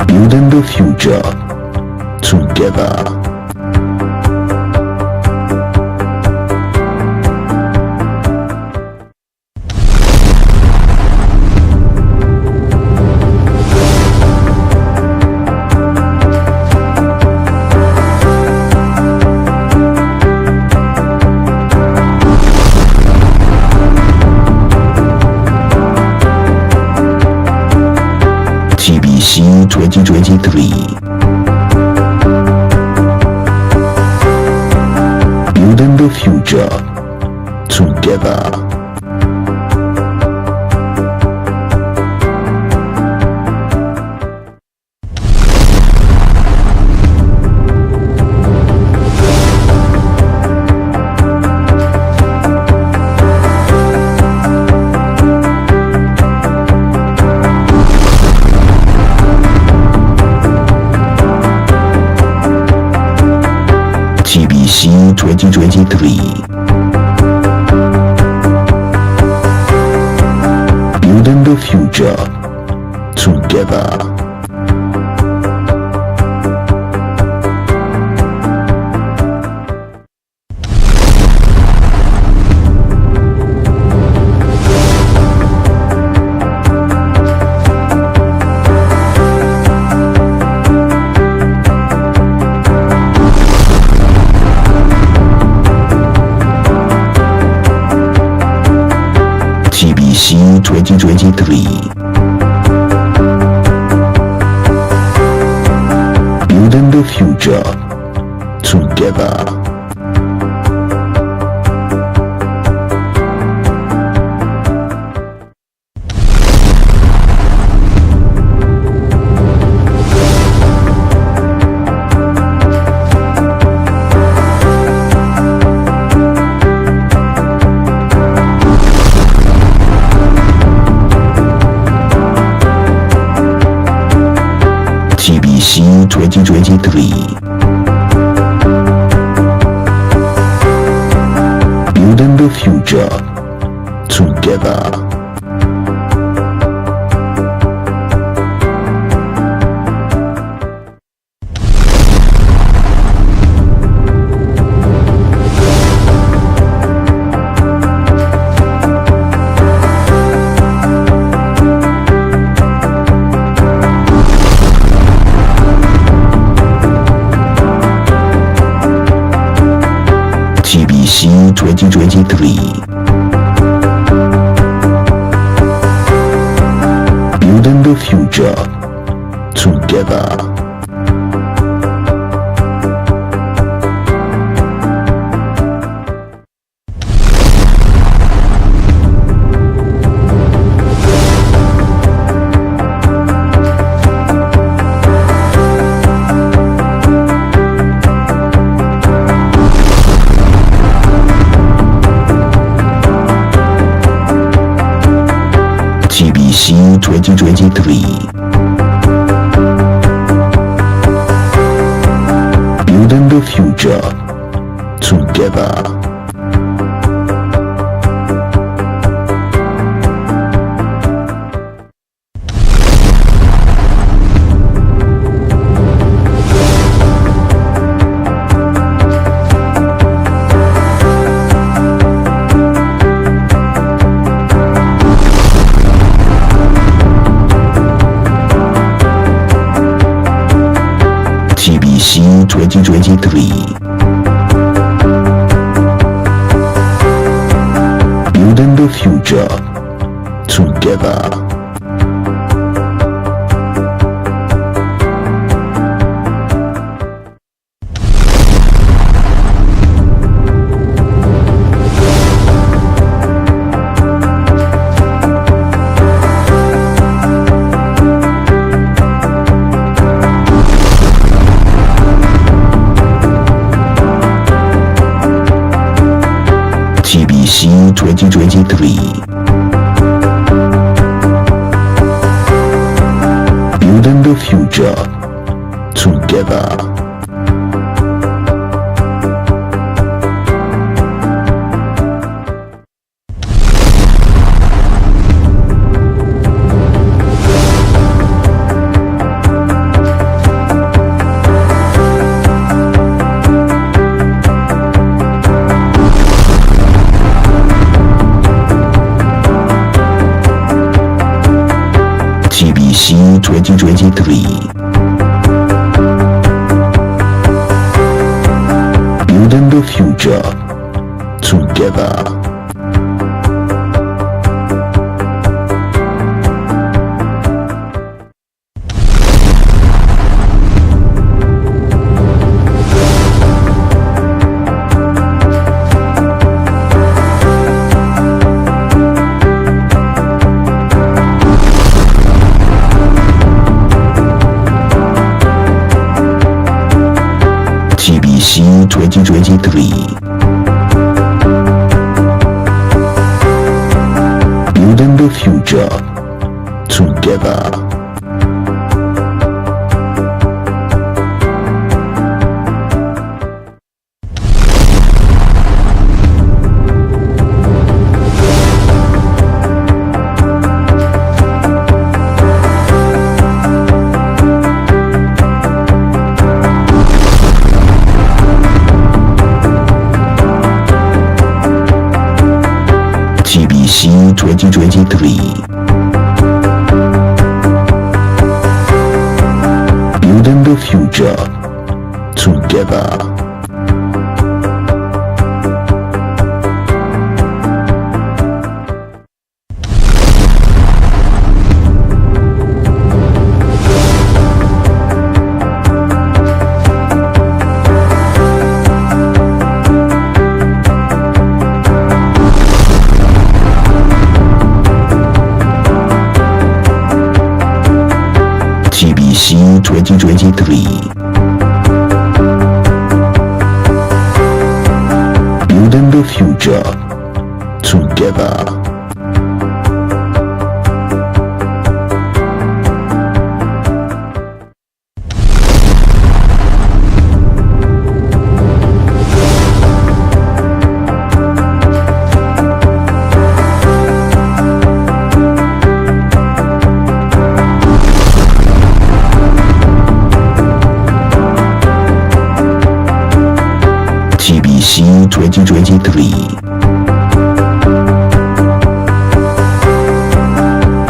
Building the future together. TBC 2023. Building the future together. TBC 2023. Building the future together. TBC 2023. Building the future together. TBC 2023. Building the future together. TBC 2023. Building the future together. TBC 2023. Building the future together. TBC 2023. Building the future together. TBC 2023. Building the future together. 2023. Building the future together. TBC 2023. Building the future together. TBC 2023. Building the future together. TBC 2023. Building the future together. TBC 2023.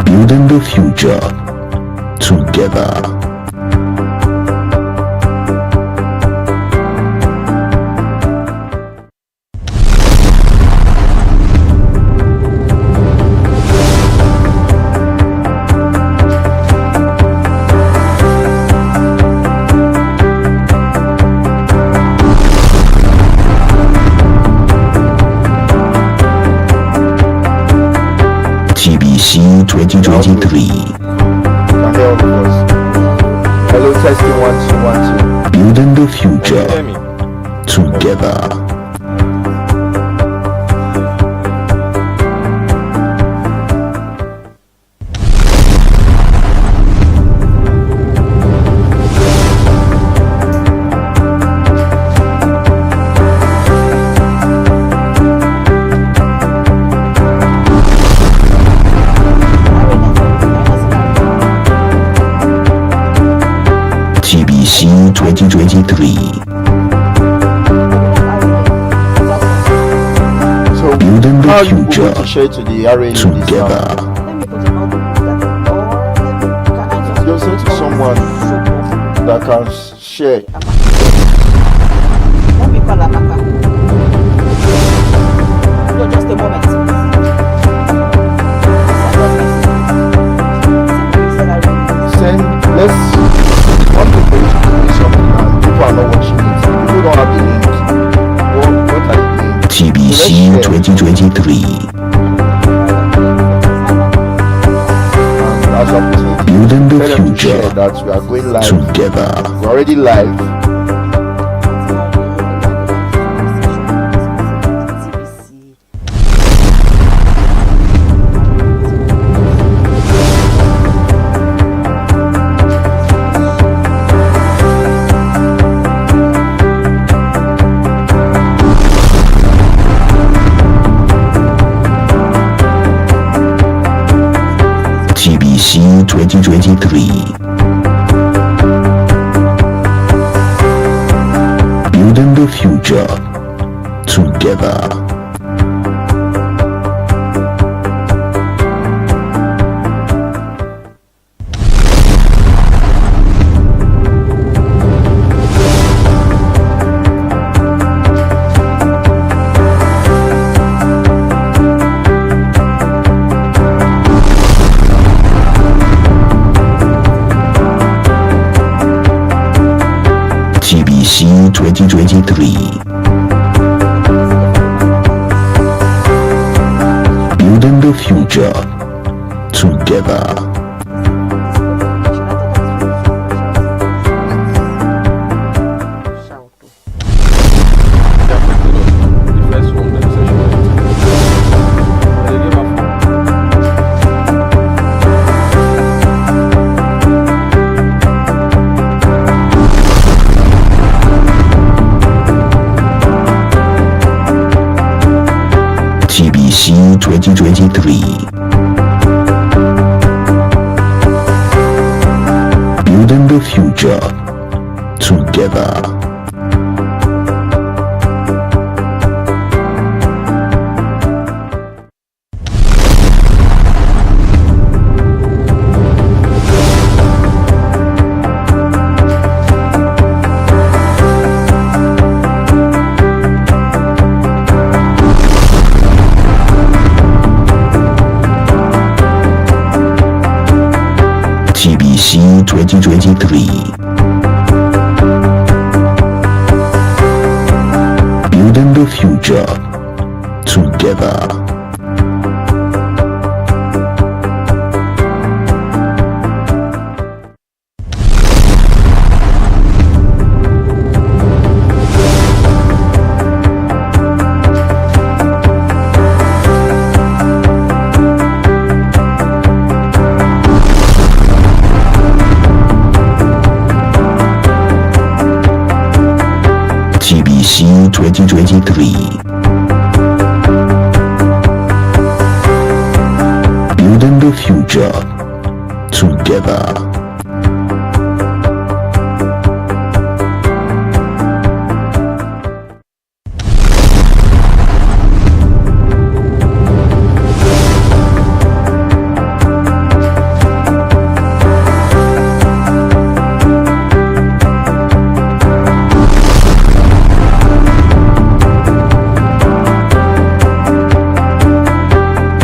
Building the future together. TBC 2023. Hello, testing 1 2 1 2. Building the future together. TBC 2023. So, Building the how you future going to share to the RA together. Just say to someone that can share. Let me call Amaka. No, just a moment. Send, let's want to pay to something and people are not watching it. People don't have the link. What are you doing? TBC 2023. And as opportunity, Building the tell them to future share that we are going live. together. We're already live. TBC 2023. Building the future together. Building the future together. The first one, the session. They give up. TBC 2023. Building the future together. TBC 2023. Building the future together. TBC 2023. Building the future together.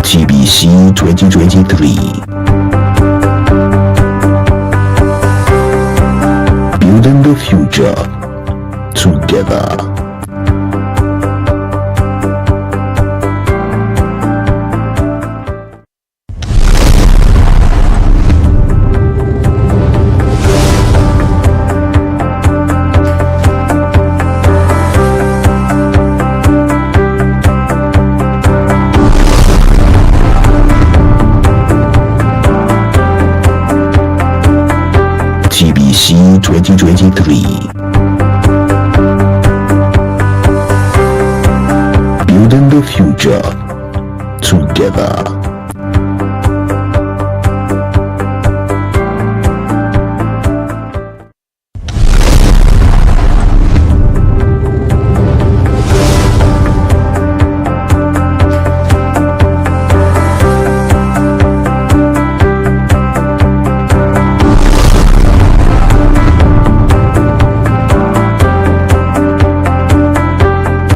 TBC 2023. Building the future together. TBC 2023. Building the future together.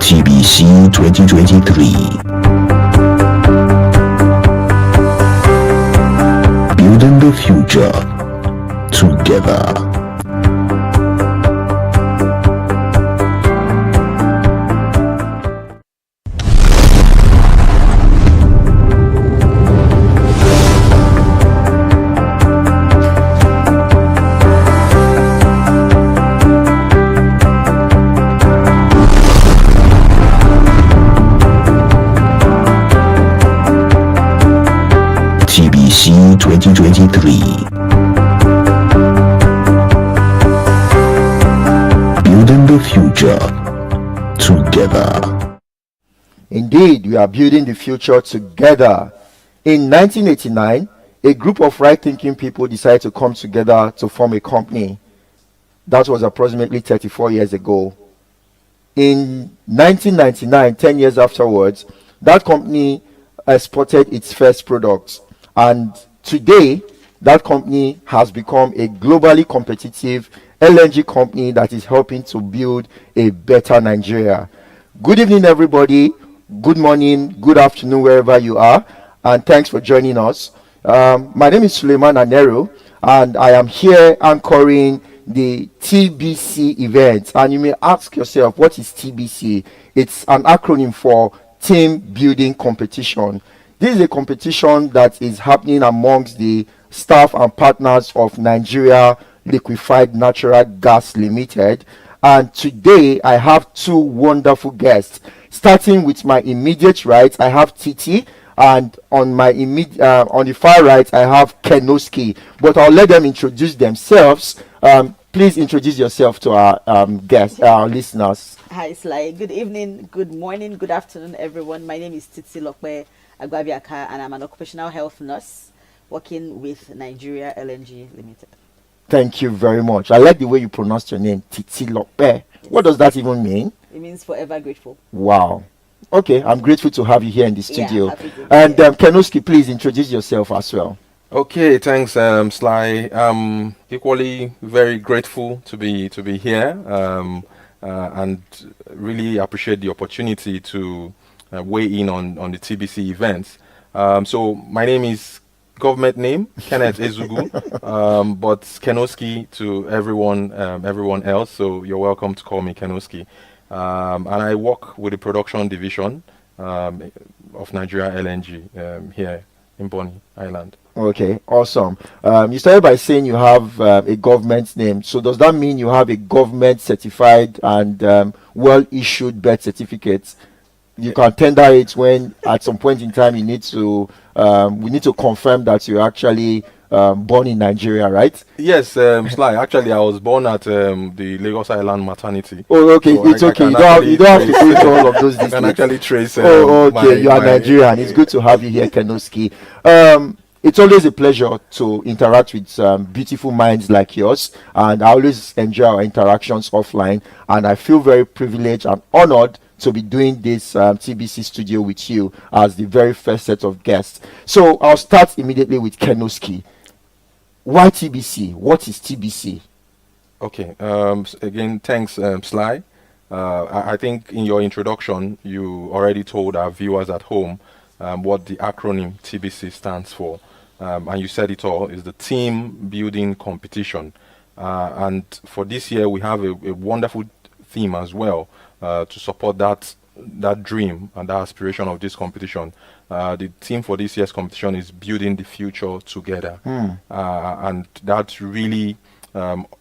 TBC 2023. Building the future together. TBC 2023. Building the future together. Indeed, we are building the future together. In 1989, a group of right-thinking people decided to come together to form a company. That was approximately 34 years ago. In 1999, 10 years afterwards, that company exported its first products. And today, that company has become a globally competitive LNG company that is helping to build a better Nigeria. Good evening, everybody. Good morning, good afternoon, wherever you are. And thanks for joining us. My name is Suleiman Anero, and I am here anchoring the TBC event. And you may ask yourself, what is TBC? It's an acronym for Team Building Competition. This is a competition that is happening amongst the staff and partners of Nigeria Liquefied Natural Gas Limited. And today I have two wonderful guests. Starting with my immediate right, I have Titi, and on my on the far right, I have Kenoski. But I'll let them introduce themselves. Please introduce yourself to our guests, our listeners. Hi, Sly. Good evening, good morning, good afternoon, everyone. My name is Titi Lokwe Agbabiaka, and I'm an occupational health nurse working with Nigeria LNG Limited. Thank you very much. I like the way you pronounce your name, Titi Lokpe. Yes. What does that even mean? It means forever grateful. Wow. Okay, I'm grateful to have you here in the studio. Yeah, happy to be and here. Kenoski, please introduce yourself as well. Okay, thanks, Sly. Equally very grateful to be here, and really appreciate the opportunity to weigh in on the TBC events. So my name is government name Kenneth Ezugu, but Kenoski to everyone else. So you're welcome to call me Kenoski. And I work with the production division of Nigeria LNG here in Bonny Island. Okay, awesome. You started by saying you have a government name. So does that mean you have a government certified and well-issued birth certificate? You can tender it when at some point in time you need to we need to confirm that you're actually born in Nigeria, right? Yes, Sly. Actually, I was born at the Lagos Island maternity. Oh, okay, So it's I okay. can You don't have to actually go into all of those I can details. actually trace. Oh, okay. You are my- Nigerian. It's good to have you here, Kenoski. It's always a pleasure to interact with beautiful minds like yours, and I always enjoy our interactions offline. And I feel very privileged and honored to be doing this TBC studio with you as the very first set of guests. So I'll start immediately with Kenoski. Why TBC? What is TBC? Okay. Again, thanks, Sly. I think in your introduction, you already told our viewers at home what the acronym TBC stands for. And you said it all, is the Team Building Competition. And for this year, we have a wonderful theme as well to support that dream and that aspiration of this competition. The theme for this year's competition is Building the Future Together. And that really,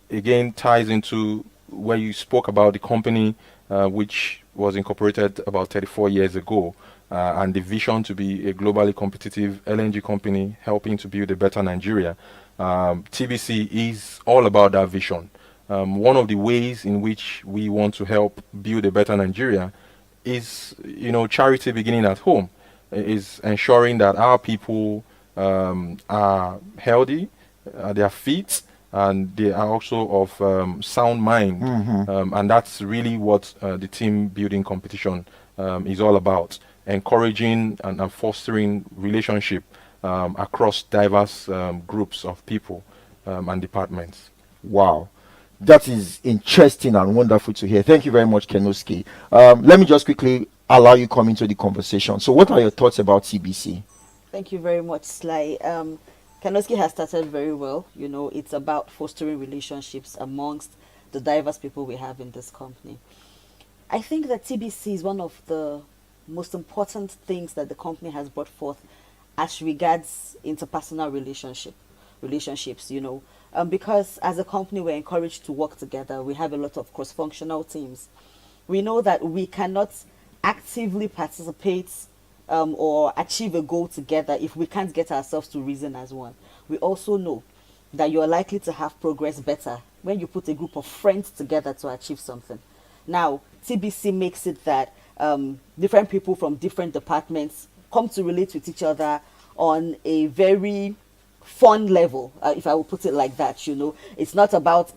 again, ties into where you spoke about the company which was incorporated about 34 years ago. And the vision to be a globally competitive LNG company helping to build a better Nigeria. TBC is all about that vision. One of the ways in which we want to help build a better Nigeria is, charity beginning at home, is ensuring that our people are healthy, they are fit, and they are also of sound mind. And that's really what the team building competition is all about. Encouraging and fostering relationship across diverse groups of people and departments. Wow. That is interesting and wonderful to hear. Thank you very much, Kenoski. Let me just quickly allow you come into the conversation. So what are your thoughts about TBC? Thank you very much, Sly. Kanoski has started very well. It's about fostering relationships amongst the diverse people we have in this company. I think that TBC is one of the most important things that the company has brought forth as regards interpersonal relationships, because as a company we're encouraged to work together. We have a lot of cross-functional teams. We know that we cannot actively participate or achieve a goal together if we can't get ourselves to reason as one. We also know that you're likely to have progress better when you put a group of friends together to achieve something. Now, TBC makes it that different people from different departments come to relate with each other on a very fun level, if I will put it like that. It's not about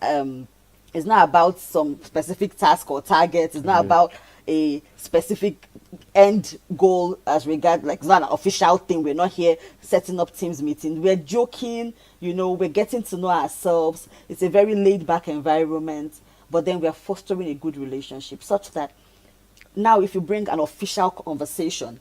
some specific task or target. It's not about a specific end goal as regard, like it's not an official thing. We're not here setting up teams meetings. We're joking, we're getting to know ourselves. It's a very laid back environment, but then we're fostering a good relationship such that now if you bring an official conversation,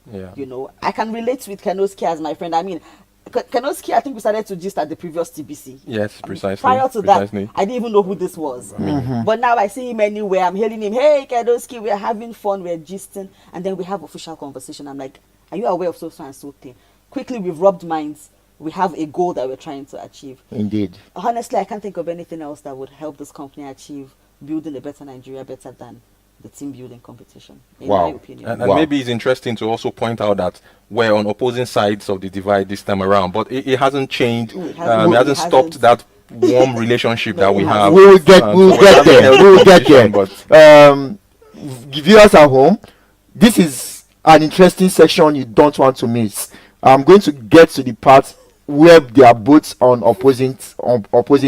I can relate with Kenoski as my friend. I mean, Kenoski, I think we started to gist at the previous TBC. Yes, precisely. Prior to precisely. that, I didn't even know who this was. But now I see him anywhere. I'm hailing him. Hey, Kenoski, we're having fun. We're gisting. And then we have official conversation. I'm like, are you aware of so and so thing? Quickly, we've rubbed minds. We have a goal that we're trying to achieve. Indeed. Honestly, I can't think of anything else that would help this company achieve building a better Nigeria better than the team building competition, in Wow. my opinion. And maybe it's interesting to also point out that we're on opposing sides of the divide this time around, but it hasn't changed. It hasn't stopped that warm relationship that we have. We'll get there. We'll get there. But Viewers at home, this is an interesting section you don't want to miss. I'm going to get to the part where they are both on opposing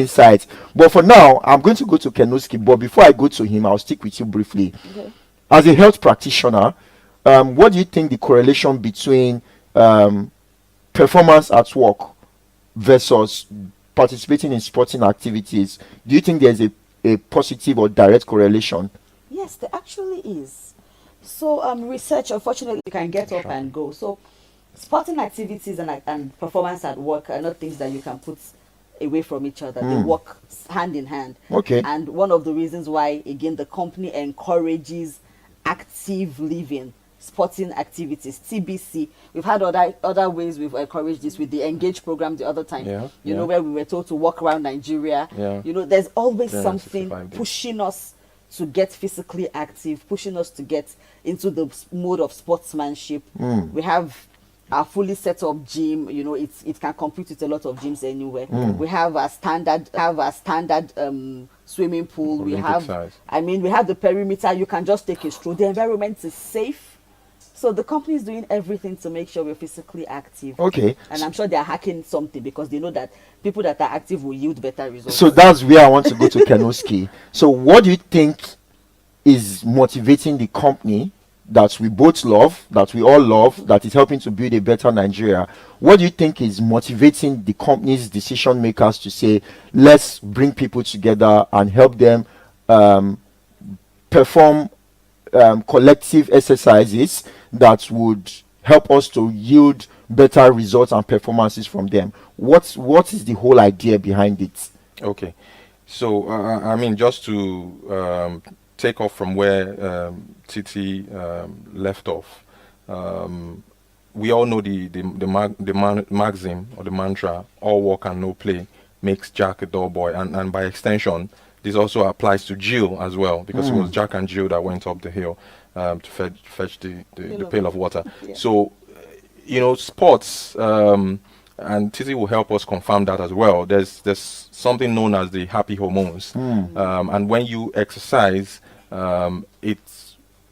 sides. But for now, I'm going to go to Kenoski. But before I go to him, I'll stick with you briefly. Okay. As a health practitioner, what do you think the correlation between performance at work versus participating in sporting activities? Do you think there's a positive or direct correlation? Yes, there actually is. So research, unfortunately, you can get up and go. So sporting activities and performance at work are not things that you can put away from each other. They work hand in hand. Okay. And one of the reasons why, again, the company encourages active living, sporting activities, TBC. We've had other ways we've encouraged this with the Engage program the other time. You know, where we were told to walk around Nigeria. You know, there's always something pushing us to get physically active, pushing us to get into the mode of sportsmanship. We have our fully set up gym. You know, it can compete with a lot of gyms anywhere. We have a standard swimming pool. We have the perimeter. You can just take a stroll. The environment is safe. So the company is doing everything to make sure we're physically active. Okay. And I'm sure they're hacking something because they know that people that are active will yield better results. So that's where I want to go to Kenoski. So what do you think is motivating the company that we both love, that we all love, that is helping to build a better Nigeria? What do you think is motivating the company's decision makers to say, let's bring people together and help them perform collective exercises that would help us to yield better results and performances from them? What is the whole idea behind it? Okay, so I mean, just to take off from where Titi left off, we all know the maxim or the mantra, all work and no play makes Jack a dull boy, and by extension this also applies to Jill as well, because it was Jack and Jill that went up the hill to fetch the pail of water. So you know, sports, and Titi will help us confirm that as well. There's something known as the happy hormones, and when you exercise, it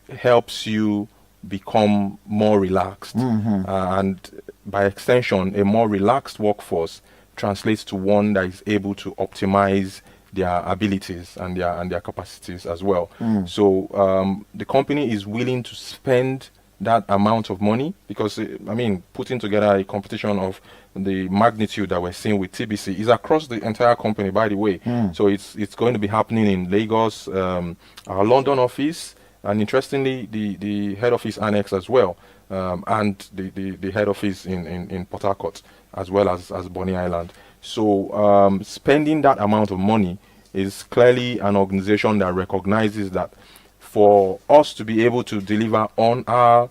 helps you become more relaxed, and by extension, a more relaxed workforce translates to one that is able to optimize their abilities and their capacities as well. So the company is willing to spend that amount of money, because I mean, putting together a competition of the magnitude that we're seeing with TBC is across the entire company, by the way. So it's going to be happening in Lagos, our London office, and interestingly the head office annex as well, and the head office in Port Harcourt, as well as Bonny Island. So spending that amount of money is clearly an organization that recognizes that for us to be able to deliver on our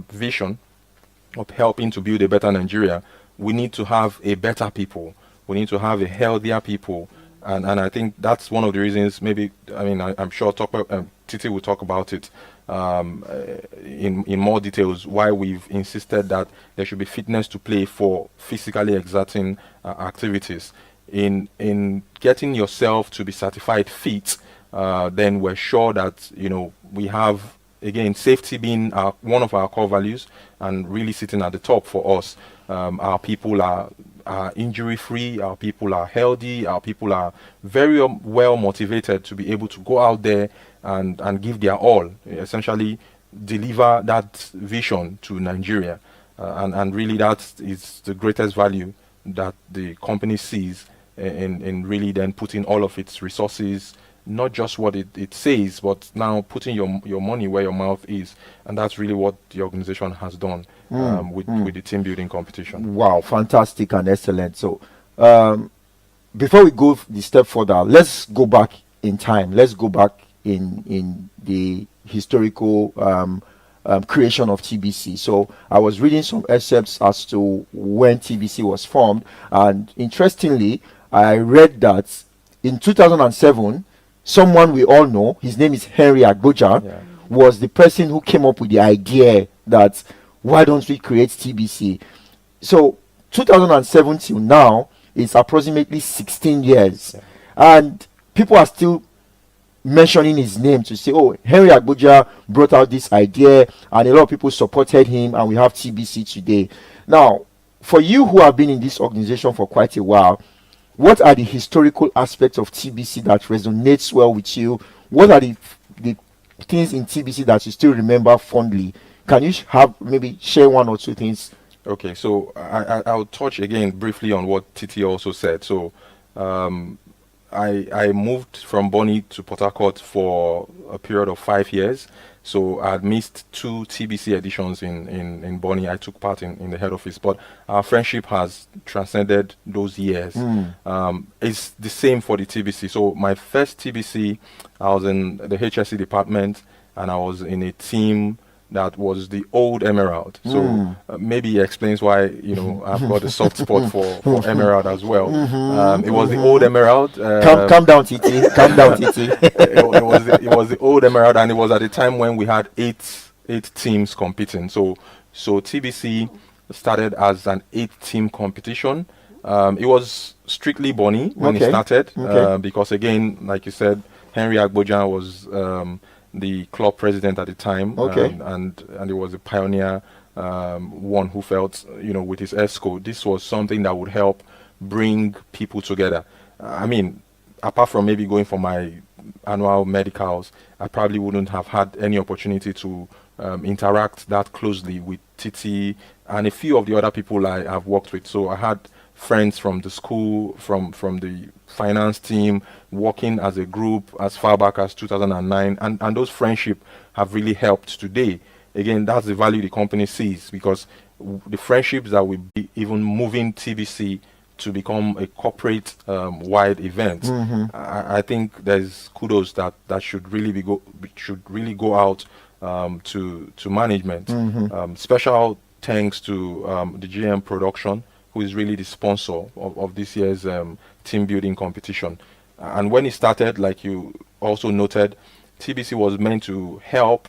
vision of helping to build a better Nigeria, we need to have a better people. We need to have a healthier people. And I think that's one of the reasons, maybe, I mean, I'm sure Titi will talk about it in more details, why we've insisted that there should be fitness to play for physically exerting activities. In getting yourself to be certified fit, then we're sure that, you know, we have, again, safety being one of our core values and really sitting at the top for us. Our people are injury free, our people are healthy, our people are very well motivated to be able to go out there and give their all, essentially deliver that vision to Nigeria. And really that is the greatest value that the company sees in really then putting all of its resources not just what it says, but now putting your money where your mouth is. And that's really what the organization has done with the team building competition. Wow, fantastic and excellent. So, before we go the step further, let's go back in time. Let's go back in the historical creation of TBC. So I was reading some excerpts as to when TBC was formed, and interestingly, I read that in 2007, someone we all know, his name is Henry Agboja, was the person who came up with the idea that why don't we create TBC? So 2007 till now is approximately 16 years, and people are still mentioning his name to say, oh, Henry Agboja brought out this idea, and a lot of people supported him, and we have TBC today. Now, for you who have been in this organization for quite a while, what are the historical aspects of TBC that resonates well with you? What are the things in TBC that you still remember fondly? Can you maybe share one or two things? Okay, so I'll touch again briefly on what Titi also said. So I moved from Bonny to Port Harcourt for a period of 5 years. So I had missed 2 TBC editions in Bonny. I took part in the head office, but our friendship has transcended those years. It's the same for the TBC. So my first TBC, I was in the HSC department, and I was in a team that was the old Emerald. So maybe it explains why, I've got a soft spot for Emerald as well. It was the old Emerald. Calm down, Titi. Calm down, Titi. It was the old Emerald, and it was at the time when we had eight teams competing. So TBC started as an 8-team competition. It was strictly Bonny when it started, because again, like you said, Henry Agboja was the club president at the time, and he was a pioneer, one who felt, with his ESCO, this was something that would help bring people together. I mean, apart from maybe going for my annual medicals, I probably wouldn't have had any opportunity to interact that closely with Titi and a few of the other people I have worked with. So I had friends from the school, from the finance team, working as a group as far back as 2009, and those friendships have really helped today. Again, that's the value the company sees, because the friendships that will be even moving TBC to become a corporate wide event. I think there's kudos that should really go out to management. Special thanks to the GM production, who is really the sponsor of this year's team building competition. And when it started, like you also noted, TBC was meant to help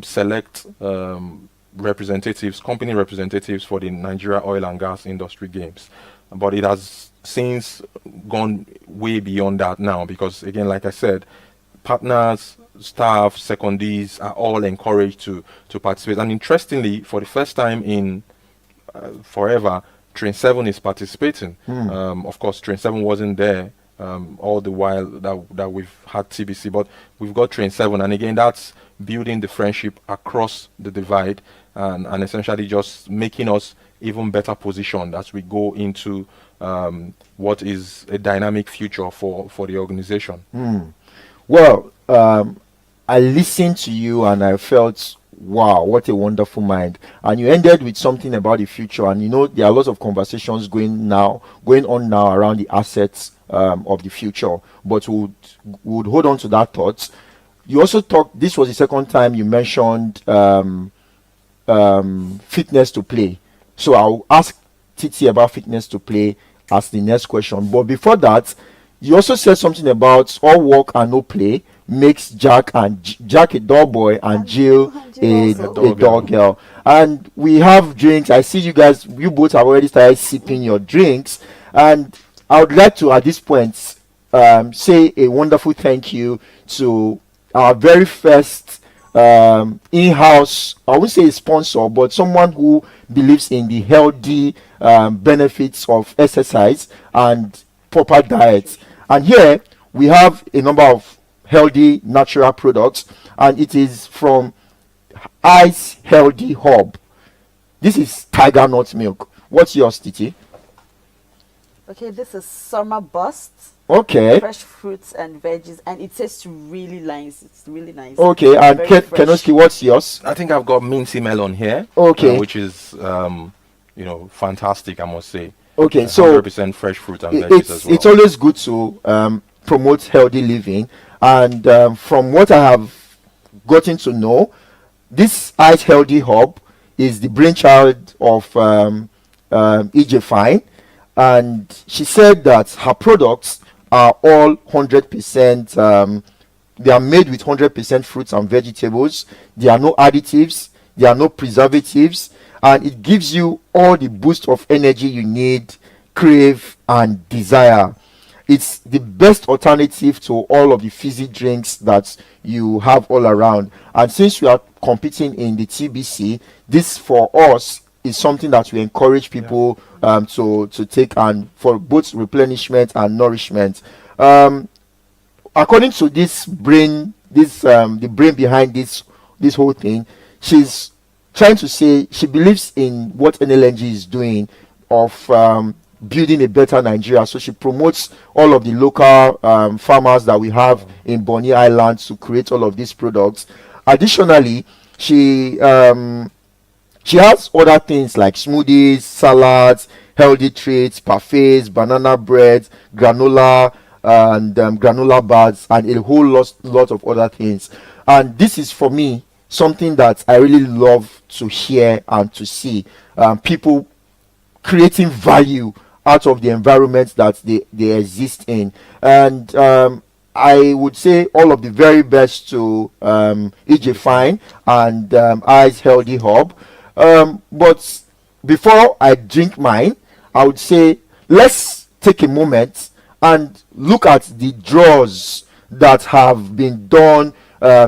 select company representatives for the Nigeria Oil and Gas Industry Games. But it has since gone way beyond that now, because again, like I said, partners, staff, secondees are all encouraged to participate. And interestingly, for the first time in forever, Train 7 is participating. Of course, Train 7 wasn't there all the while that we've had TBC, but we've got Train 7, and again, that's building the friendship across the divide, and essentially just making us even better positioned as we go into what is a dynamic future for the organization. Well, I listened to you and I felt, wow, what a wonderful mind. And you ended with something about the future, and there are lots of conversations going on now around the assets of the future, but we would hold on to that thought. You also talked, this was the second time you mentioned fitness to play. So I'll ask Titi about fitness to play as the next question. But before that, you also said something about all work and no play makes Jack a dull boy and Jill a dull girl. And we have drinks. I see you both have already started sipping your drinks. And I would like to, at this point, say a wonderful thank you to our very first in-house, I won't say a sponsor, but someone who believes in the healthy benefits of exercise and proper diet. And here we have a number of healthy natural products, and it is from Ice Healthy Hub. This is tiger nut milk. What's yours, Titi? Okay, this is summer bust. Okay. Fresh fruits and veggies, and it tastes really nice. It's really nice. Okay, and Very fresh. Kenoski, what's yours? I think I've got mincy melon here. Okay. Which is, fantastic, I must say. Okay, so 100% fresh fruit and veggies as well. it's always good to promote healthy living, and from what I have gotten to know, this Ice Healthy Hub is the brainchild of EJ Fine, and she said that her products are all 100%. They are made with 100% fruits and vegetables. There are no additives. There are no preservatives, and it gives you all the boost of energy you need, crave, and desire. It's the best alternative to all of the fizzy drinks that you have all around. And since we are competing in the TBC, this for us is something that we encourage people to take, and for both replenishment and nourishment. According to this brain, the brain behind this whole thing, she's trying to say she believes in what NLNG is doing of building a better Nigeria. So she promotes all of the local farmers that we have in Bonny Island to create all of these products. Additionally, she has other things like smoothies, salads, healthy treats, parfaits, banana bread, granola, and granola bars, and a whole lot of other things. And this is, for me, something that I really love to hear and to see. People creating value out of the environment that they exist in. And I would say all of the very best to EJ Fine and Ice Healthy Hub. But before I drink mine, I would say let's take a moment and look at the draws that have been done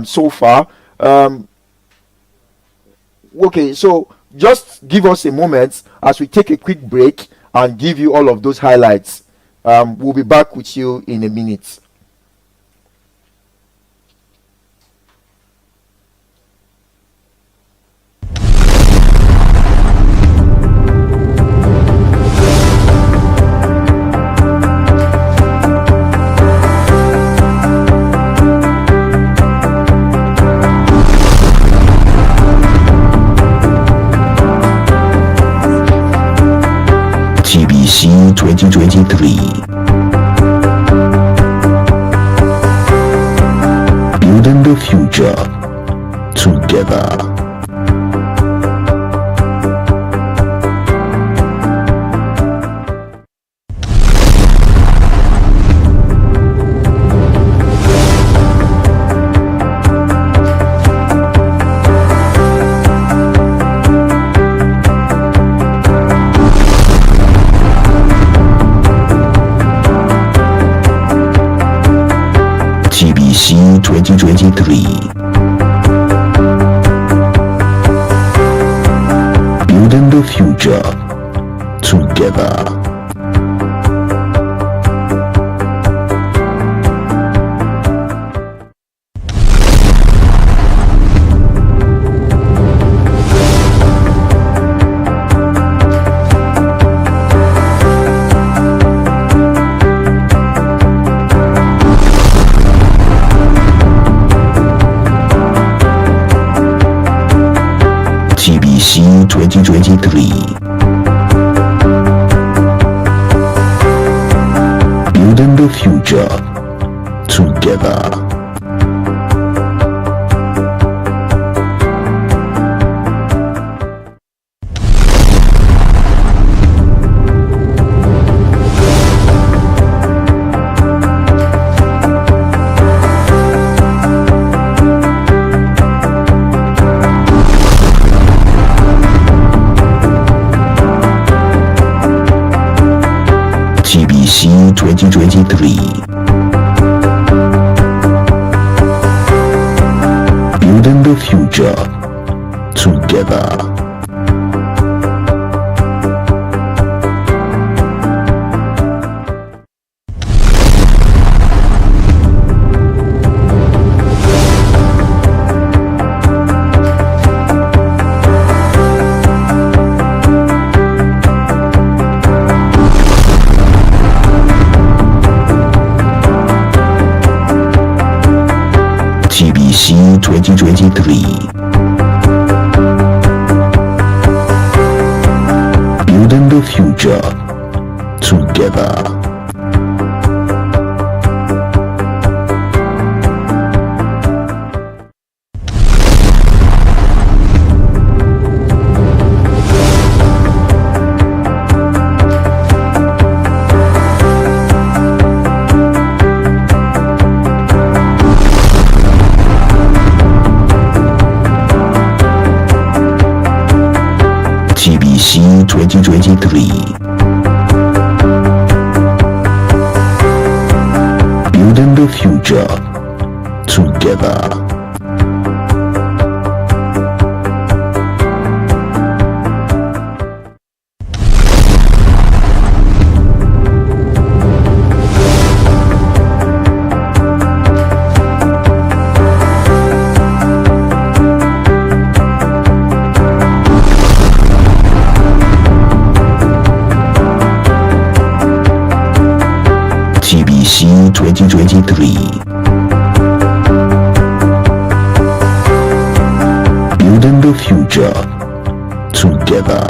so far. Okay, so just give us a moment as we take a quick break and give you all of those highlights. We'll be back with you in a minute. TBC 2023. Building the future together. TBC 2023. Building the future together. TBC 2023. Building the future together. TBC 2023. Building the future together. future together. TBC 2023. Building the future together. TBC 2023. Building the future together.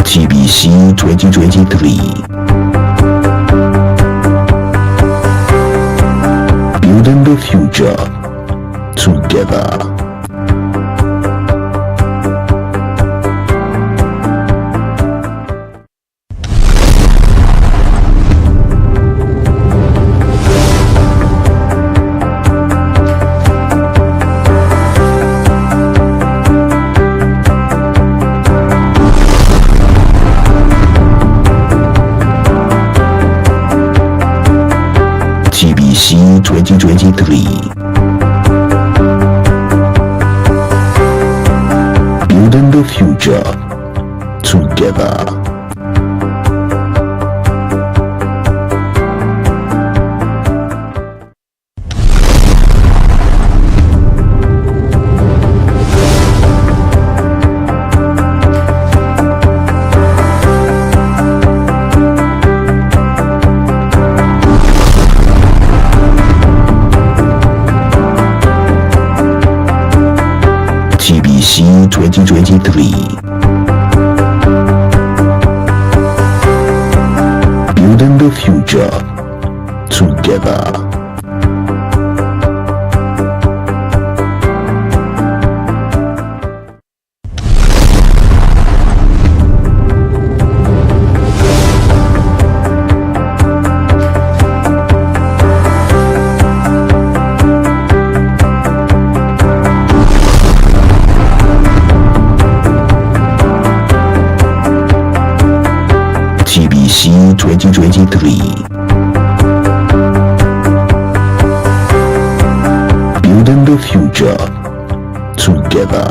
TBC 2023. Building the future together. TBC 2023. Building the future together. TBC 2023. Building the future together. TBC 2023. Building the future together.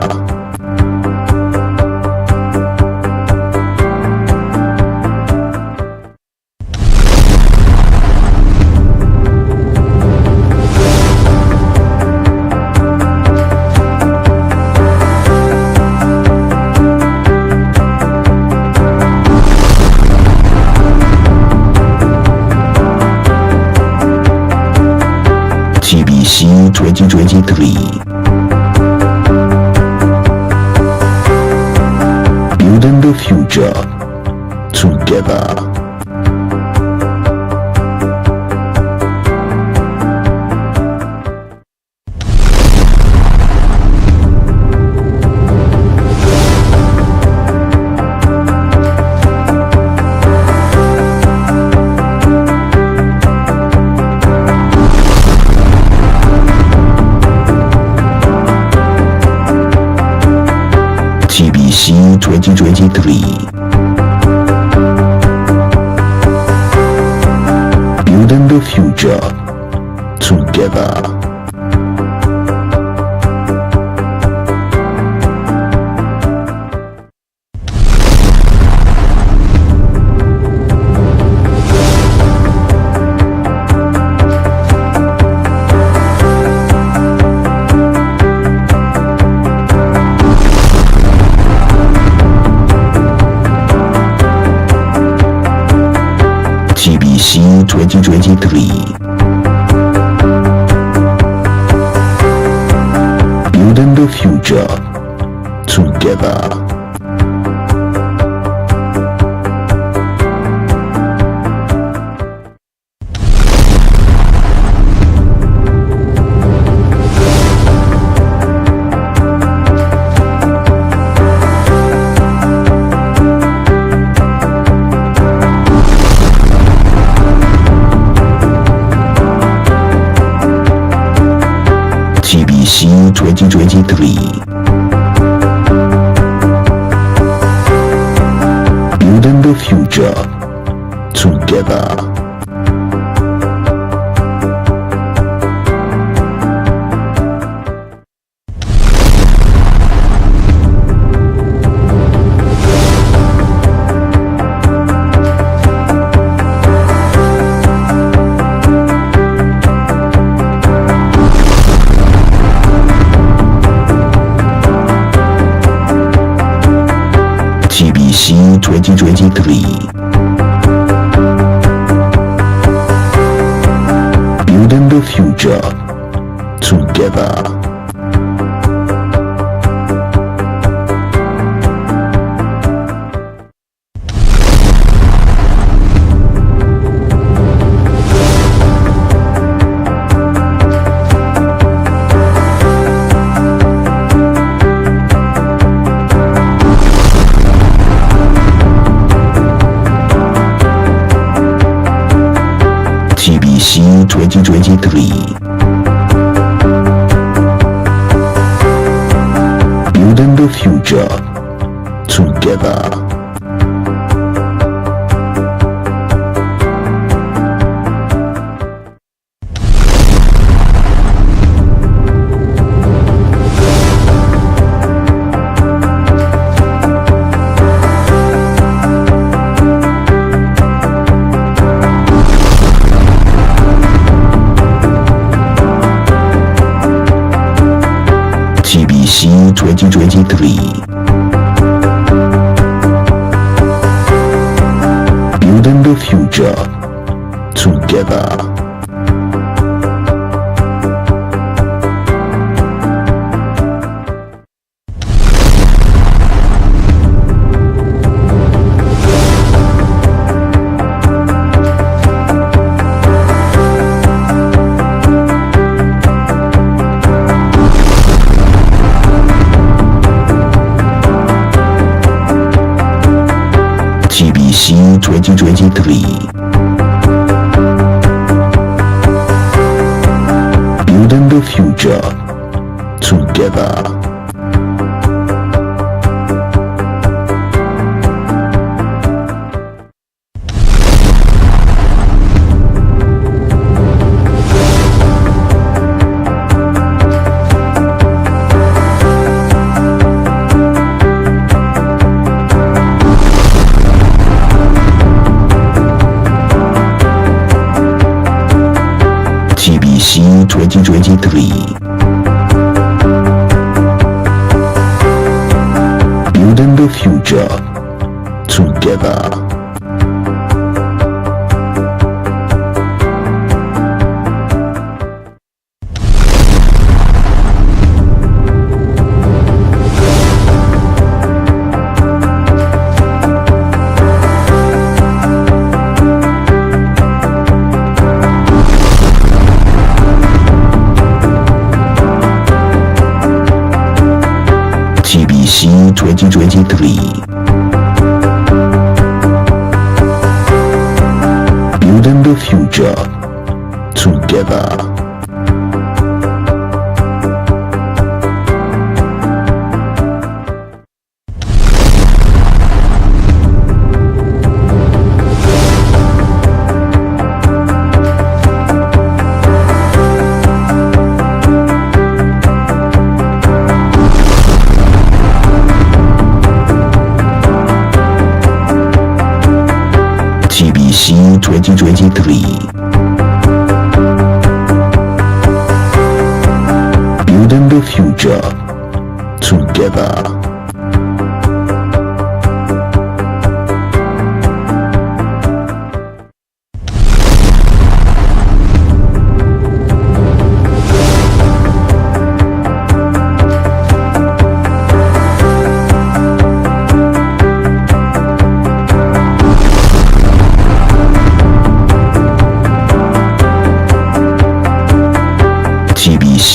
TBC 2023. Building the future together. TBC 2023. Building the future together. the future together. TBC 2023. Building the future together. TBC 2023. Building the future together. TBC 2023. Building the future together. TBC 2023. Building the future together. TBC 2023. Building the future together. TBC 2023. Building the future together. TBC 2023. Building the future together. TBC 2023. Building the future together.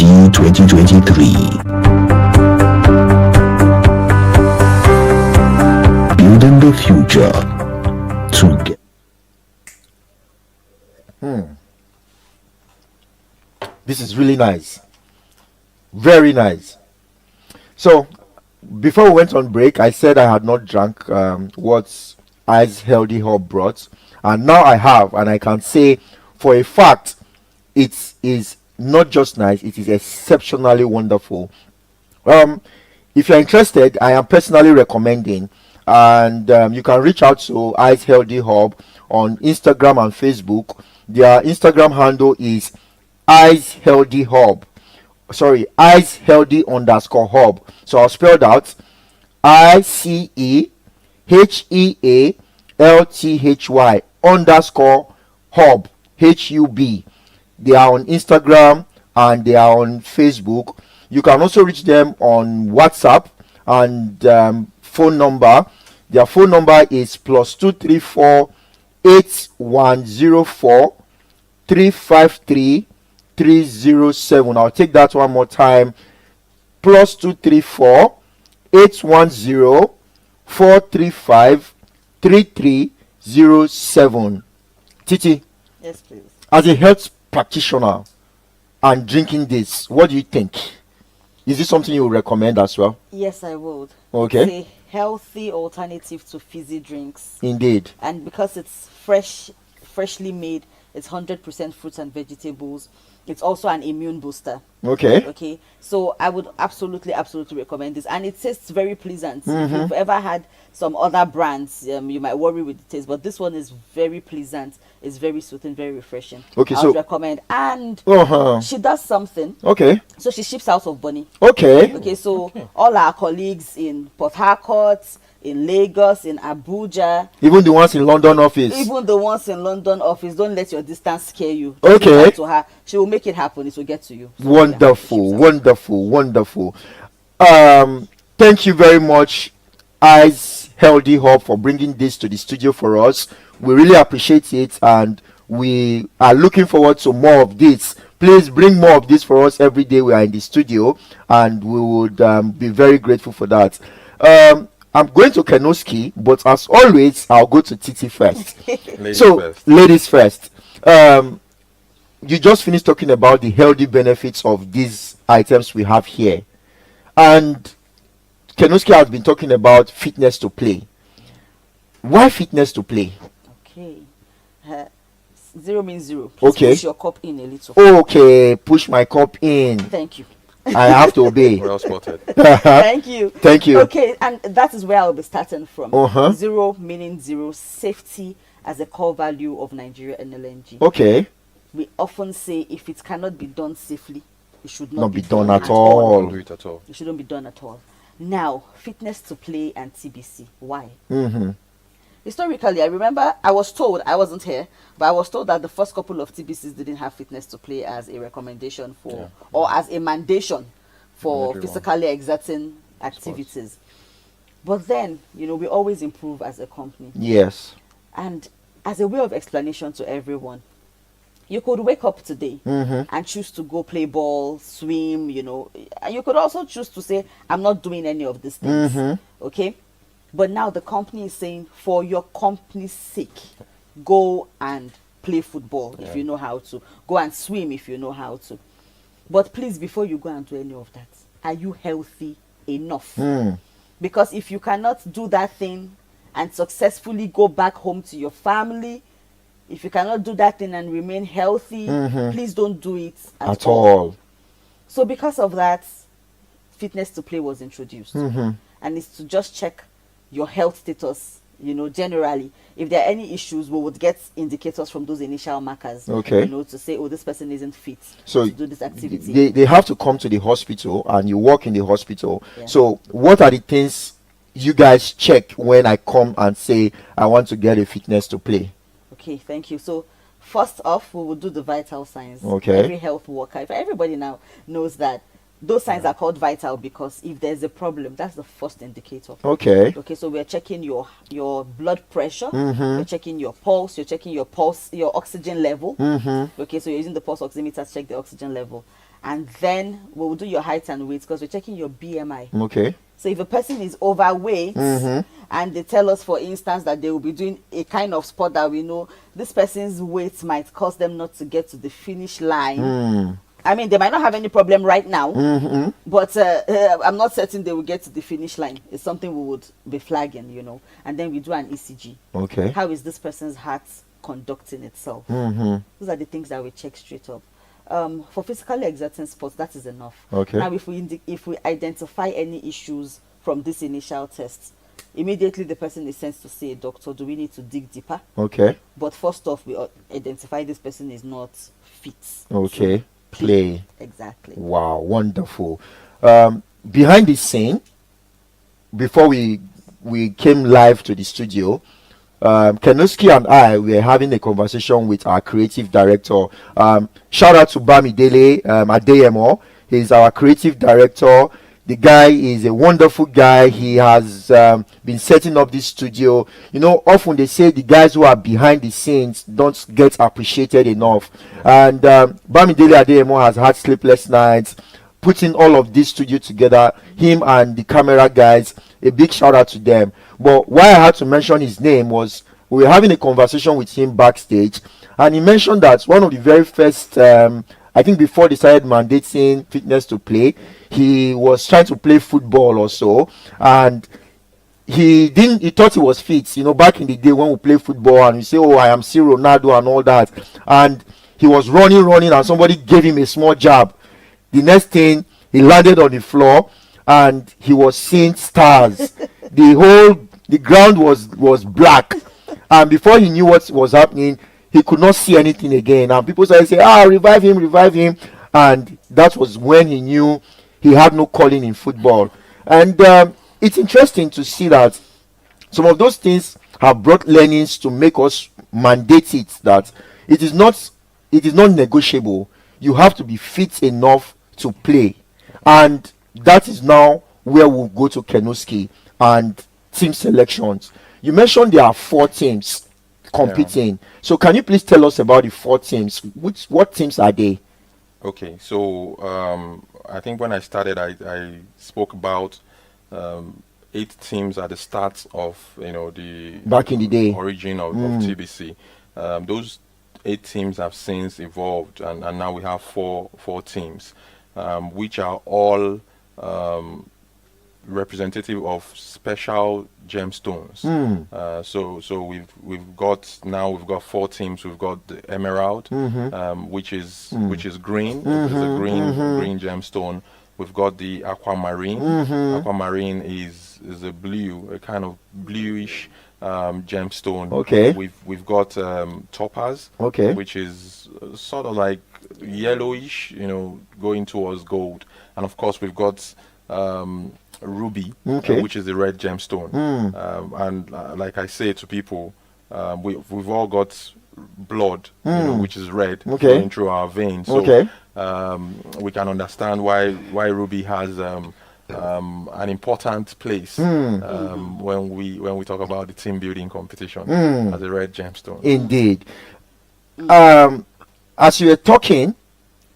2023. Building the future together. This is really nice. Very nice. So, before we went on break, I said I had not drank what Ice Healthy Hub brought. And now I have, and I can say for a fact, it is not just nice, it is exceptionally wonderful. If you're interested, I am personally recommending, and you can reach out to Ice Healthy Hub on Instagram and Facebook. Their Instagram handle is Ice Healthy Hub. Sorry, Ice Healthy _ Hub. So I'll spell that ICEHEALTHY _Hub HUB. They are on Instagram and they are on Facebook. You can also reach them on WhatsApp and phone number. Their phone number is +234 8104 353 307. I'll take that one more time. +234 810 435 3307. Titi, Yes, please. as a health practitioner and drinking this, what do you think? Is this something you would recommend as well? Yes, I would. Okay. It's a healthy alternative to fizzy drinks. Indeed. And because it's freshly made, it's 100% fruits and vegetables. It's also an immune booster. Okay. Okay, so I would absolutely recommend this, and it tastes very pleasant. If Mm-hmm. you've ever had some other brands, you might worry with the taste, but this one is very pleasant. It's very soothing, very refreshing. Okay, I so- would recommend. And Uh-huh. she does something. Okay. So she ships out of Bonny. Okay. Okay, so all our colleagues in Port Harcourt, in Lagos, in Abuja, Even the ones in London office. even the ones in London office, don't let your distance scare you. Okay. Reach out to her. She will make it happen. It will get to you. So, yeah, Wonderful, she ships out. wonderful, wonderful. Thank you very much, Ice Healthy Hub, for bringing this to the studio for us. We really appreciate it, and we are looking forward to more of this. Please bring more of this for us every day we are in the studio, and we would be very grateful for that. I'm going to Kenoski, but as always, I'll go to Titi first. Ladies So, first. ladies first. You just finished talking about the healthy benefits of these items we have here, and Kenoski has been talking about fitness to play. Why fitness to play? Okay. Zero means zero. Please Okay. push your cup in a little. Okay, push my cup in. Thank you. I have to obey. Well spotted. Thank you. Thank you. Okay, and that is where I'll be starting from. Uh-huh. Zero meaning zero. Safety as a core value of Nigeria and LNG. Okay, We often say if it cannot be done safely, it should not be done at all. Don't do it at all. It shouldn't be done at all. Now, fitness to play and TBC. Why? Mm-hmm. Historically, I remember I was told, I wasn't here, but I was told that the first couple of TBCs didn't have fitness to play as a recommendation for, or as a mandation for Everyone. physically exerting activities. But then, we always improve as a company. Yes. And as a way of explanation to everyone, you could wake up today and choose to go play ball, swim, and you could also choose to say, I'm not doing any of these things. Okay? But now the company is saying, for your company's sake, go and play football if you know how to. Go and swim if you know how to. But please, before you go and do any of that, are you healthy enough? Because if you cannot do that thing and successfully go back home to your family, if you cannot do that thing and remain healthy, please don't do it At all. So because of that, fitness to play was introduced. And it's to just check your health status, generally. If there are any issues, we would get indicators from those initial markers. Okay. To say, oh, this person isn't fit So to do this activity. they have to come to the hospital, and you work in the hospital. Yeah. So what are the things you guys check when I come and say I want to get a fitness to play? Okay, thank you. So first off, we will do the vital signs. Okay. Every health worker, everybody now knows that those signs are called vital, because if there's a problem, that's the first indicator. Okay. Okay, so we're checking your blood pressure, you're checking your pulse, your oxygen level. Okay, so you're using the pulse oximeter to check the oxygen level. and then we'll do your height and weight because we're checking your BMI. Okay. So if a person is overweight and they tell us, for instance, that they will be doing a kind of sport that we know this person's weight might cause them not to get to the finish line. I mean, they might not have any problem right now, but I'm not certain they will get to the finish line. It's something we would be flagging, you know. And then we do an ECG. Okay. How is this person's heart conducting itself? Those are the things that we check straight up. For physically exerting sports, that is enough. Okay. Now, if we identify any issues from this initial test, immediately the person is sent to see a doctor. Do we need to dig deeper? Okay. But first off, we identify this person is not fit. Okay. to Play. Exactly. Wow, wonderful. Behind the scene, before we came live to the studio, Kenoski and I were having a conversation with our creative director. Shout out to Bamidele Adeyemo. He's our creative director. The guy is a wonderful guy. He has been setting up this studio. You know, often they say the guys who are behind the scenes don't get appreciated enough. And Bamidele Adeyemo has had sleepless nights putting all of this studio together. Him and the camera guys, a big shout out to them. But why I had to mention his name was we were having a conversation with him backstage, and he mentioned that one of the very first, I think before they started mandating fitness to play, he was trying to play football or so, and he thought he was fit, you know, back in the day when we play football and we say, oh, I am C. Ronaldo and all that, and he was running and somebody gave him a small jab. The next thing, he landed on the floor and he was seeing stars. The ground was black, and before he knew what was happening, he could not see anything again. And people started saying, revive him, and that was when he knew he had no calling in football. And it's interesting to see that some of those things have brought learnings to make us mandate it, that it is not negotiable. You have to be fit enough to play, and that is now where we'll go to Kenoski and team selections. You mentioned there are 4 teams competing. So can you please tell us about the 4 teams? What teams are they? Okay, so I think when I started, I spoke about 8 teams at the start of the back in the day origin of TBC. Those 8 teams have since evolved, and now we have four teams, which are all representative of special gemstones. So we've got 4 teams. We've got the emerald, which is green. It's a green gemstone. We've got the aquamarine. Aquamarine is a kind of bluish gemstone. Okay. We've got topaz. Okay. Which is sort of like yellowish, going towards gold. And of course we've got ruby, which is the red gemstone. And like I say to people, we've all got blood, which is red, going through our veins. So we can understand why ruby has an important place when we talk about the team building competition as a red gemstone. Indeed. As you were talking,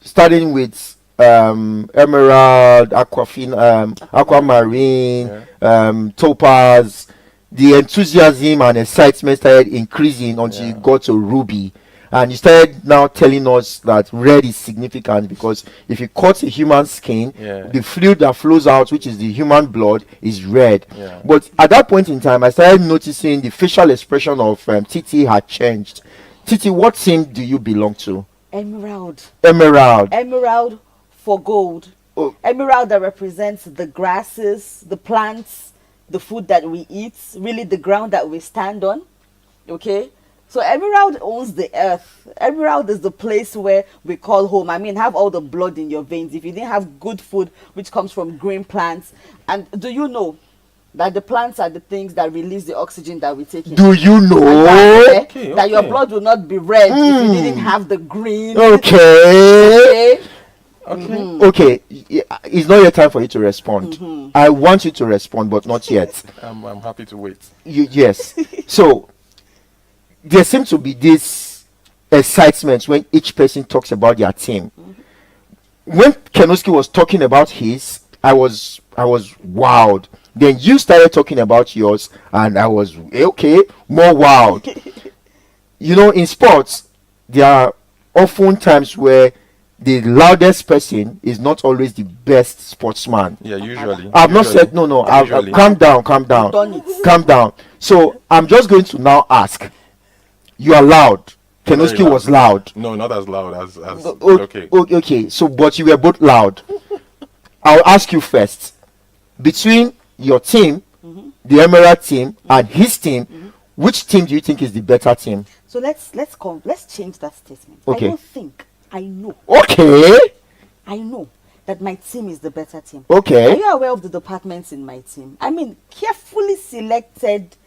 starting with emerald, aquamarine, topaz, the enthusiasm and excitement started increasing until you got to ruby, and you started now telling us that red is significant because if you cut a human skin, the fluid that flows out, which is the human blood, is red. But at that point in time, I started noticing the facial expression of Titi had changed. Titi, what team do you belong to? Emerald for gold. Emerald that represents the grasses, the plants, the food that we eat, really the ground that we stand on. Okay, so emerald owns the earth. Emerald is the place where we call home. I mean, have all the blood in your veins. If you didn't have good food, which comes from green plants, and do you know that the plants are the things that release the oxygen that we take in? Do you know that your blood will not be red if you didn't have the green? Okay. It's not yet time for you to respond. I want you to respond, but not yet. I'm happy to wait. Yes. So there seems to be this excitement when each person talks about their team. when Kenoski was talking about his, I was wowed. Then you started talking about yours, and I was okay, more wowed. In sports, there are often times where the loudest person is not always the best sportsman. Yeah, usually. I've not said no. Usually. Calm down. Done it. Calm down. So I'm just going to now ask. You are loud. Kenoski Very was loud. No, not as loud as okay. Okay. So, but you were both loud. I'll ask you first. Between your team, the Emerald team, and his team, which team do you think is the better team? So let's change that statement. Okay. I don't think. I know. Okay. I know that my team is the better team. Okay. Are you aware of the departments in my team? I mean, carefully selected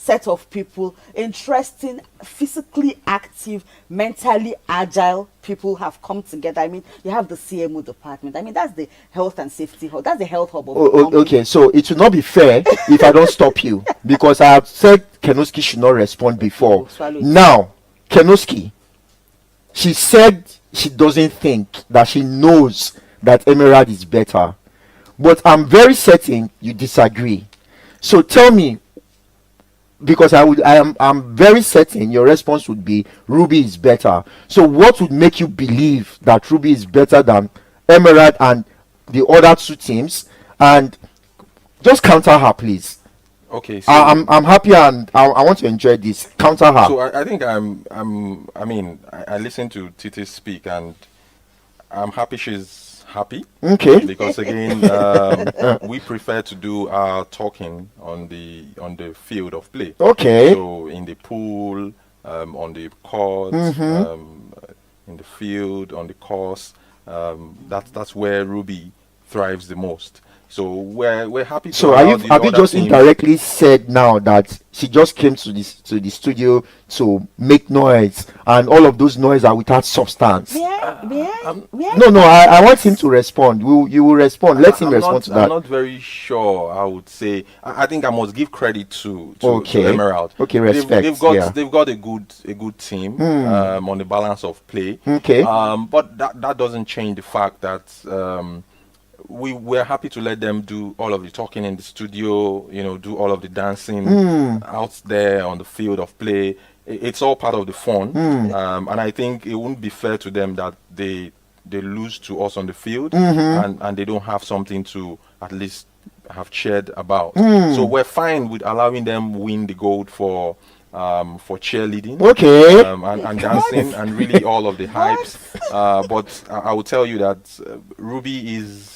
set of people, interesting, physically active, mentally agile people have come together. I mean, you have the CMO department. I mean, that's the health and safety hub. That's the health hub of the company. Okay, so it will not be fair if I don't stop you, because I have said Kenoski should not respond before. Now, Kenoski, she said she doesn't think that she knows that Emerald is better, but I'm very certain you disagree. So tell me, because I'm very certain your response would be Ruby is better. So what would make you believe that Ruby is better than Emerald and the other two teams? And just counter her, please. Okay. So I'm happy, and I want to enjoy this. Counter her. So I think I listened to Titi speak, and I'm happy she's happy. Okay. Because again, we prefer to do our talking on the field of play. Okay. So in the pool, on the court, in the field, on the course, that's where Ruby thrives the most. So we're happy to. So allow have you other just teams- indirectly said now that she just came to the studio to make noise, and all of those noise are without substance? No, No, I want him to respond. You will respond. Let him I'm respond not, to that. I'm not very sure. I would say I think I must give credit to Okay. Emerald. Okay, respect, They've got a good team on the balance of play. Okay. But that doesn't change the fact that we're happy to let them do all of the talking in the studio. Do all of the dancing out there on the field of play. It's all part of the fun, and I think it wouldn't be fair to them that they lose to us on the field, and they don't have something to at least have cheered about. So we're fine with allowing them win the gold for cheerleading, Okay. and dancing, and really all of the hypes. But I will tell you that Ruby is.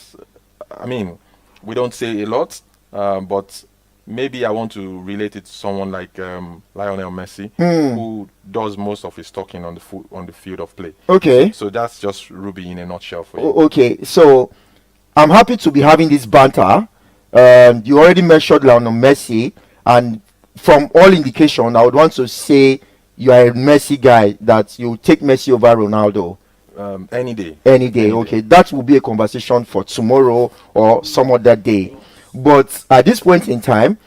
I mean, we don't say a lot, but maybe I want to relate it to someone like Lionel Messi, who does most of his talking on the field of play. Okay. So that's just Ruby in a nutshell for you. Okay. So I'm happy to be having this banter. You already mentioned Lionel Messi, and from all indication, I would want to say you are a Messi guy, that you take Messi over Ronaldo. Any day. Any day. Okay, that will be a conversation for tomorrow or some other day. But at this point in time,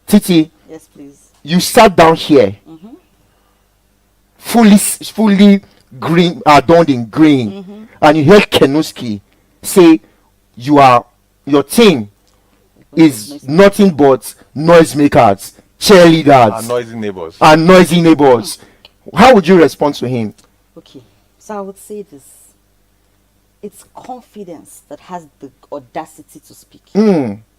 Titi, Yes, please. you sat down here, fully green, adorned in green, and you heard Kenoski say your team is nothing but noisemakers, cheerleaders, And noisy neighbors. neighbors. How would you respond to him? Okay, so I would say this. It's confidence that has the audacity to speak.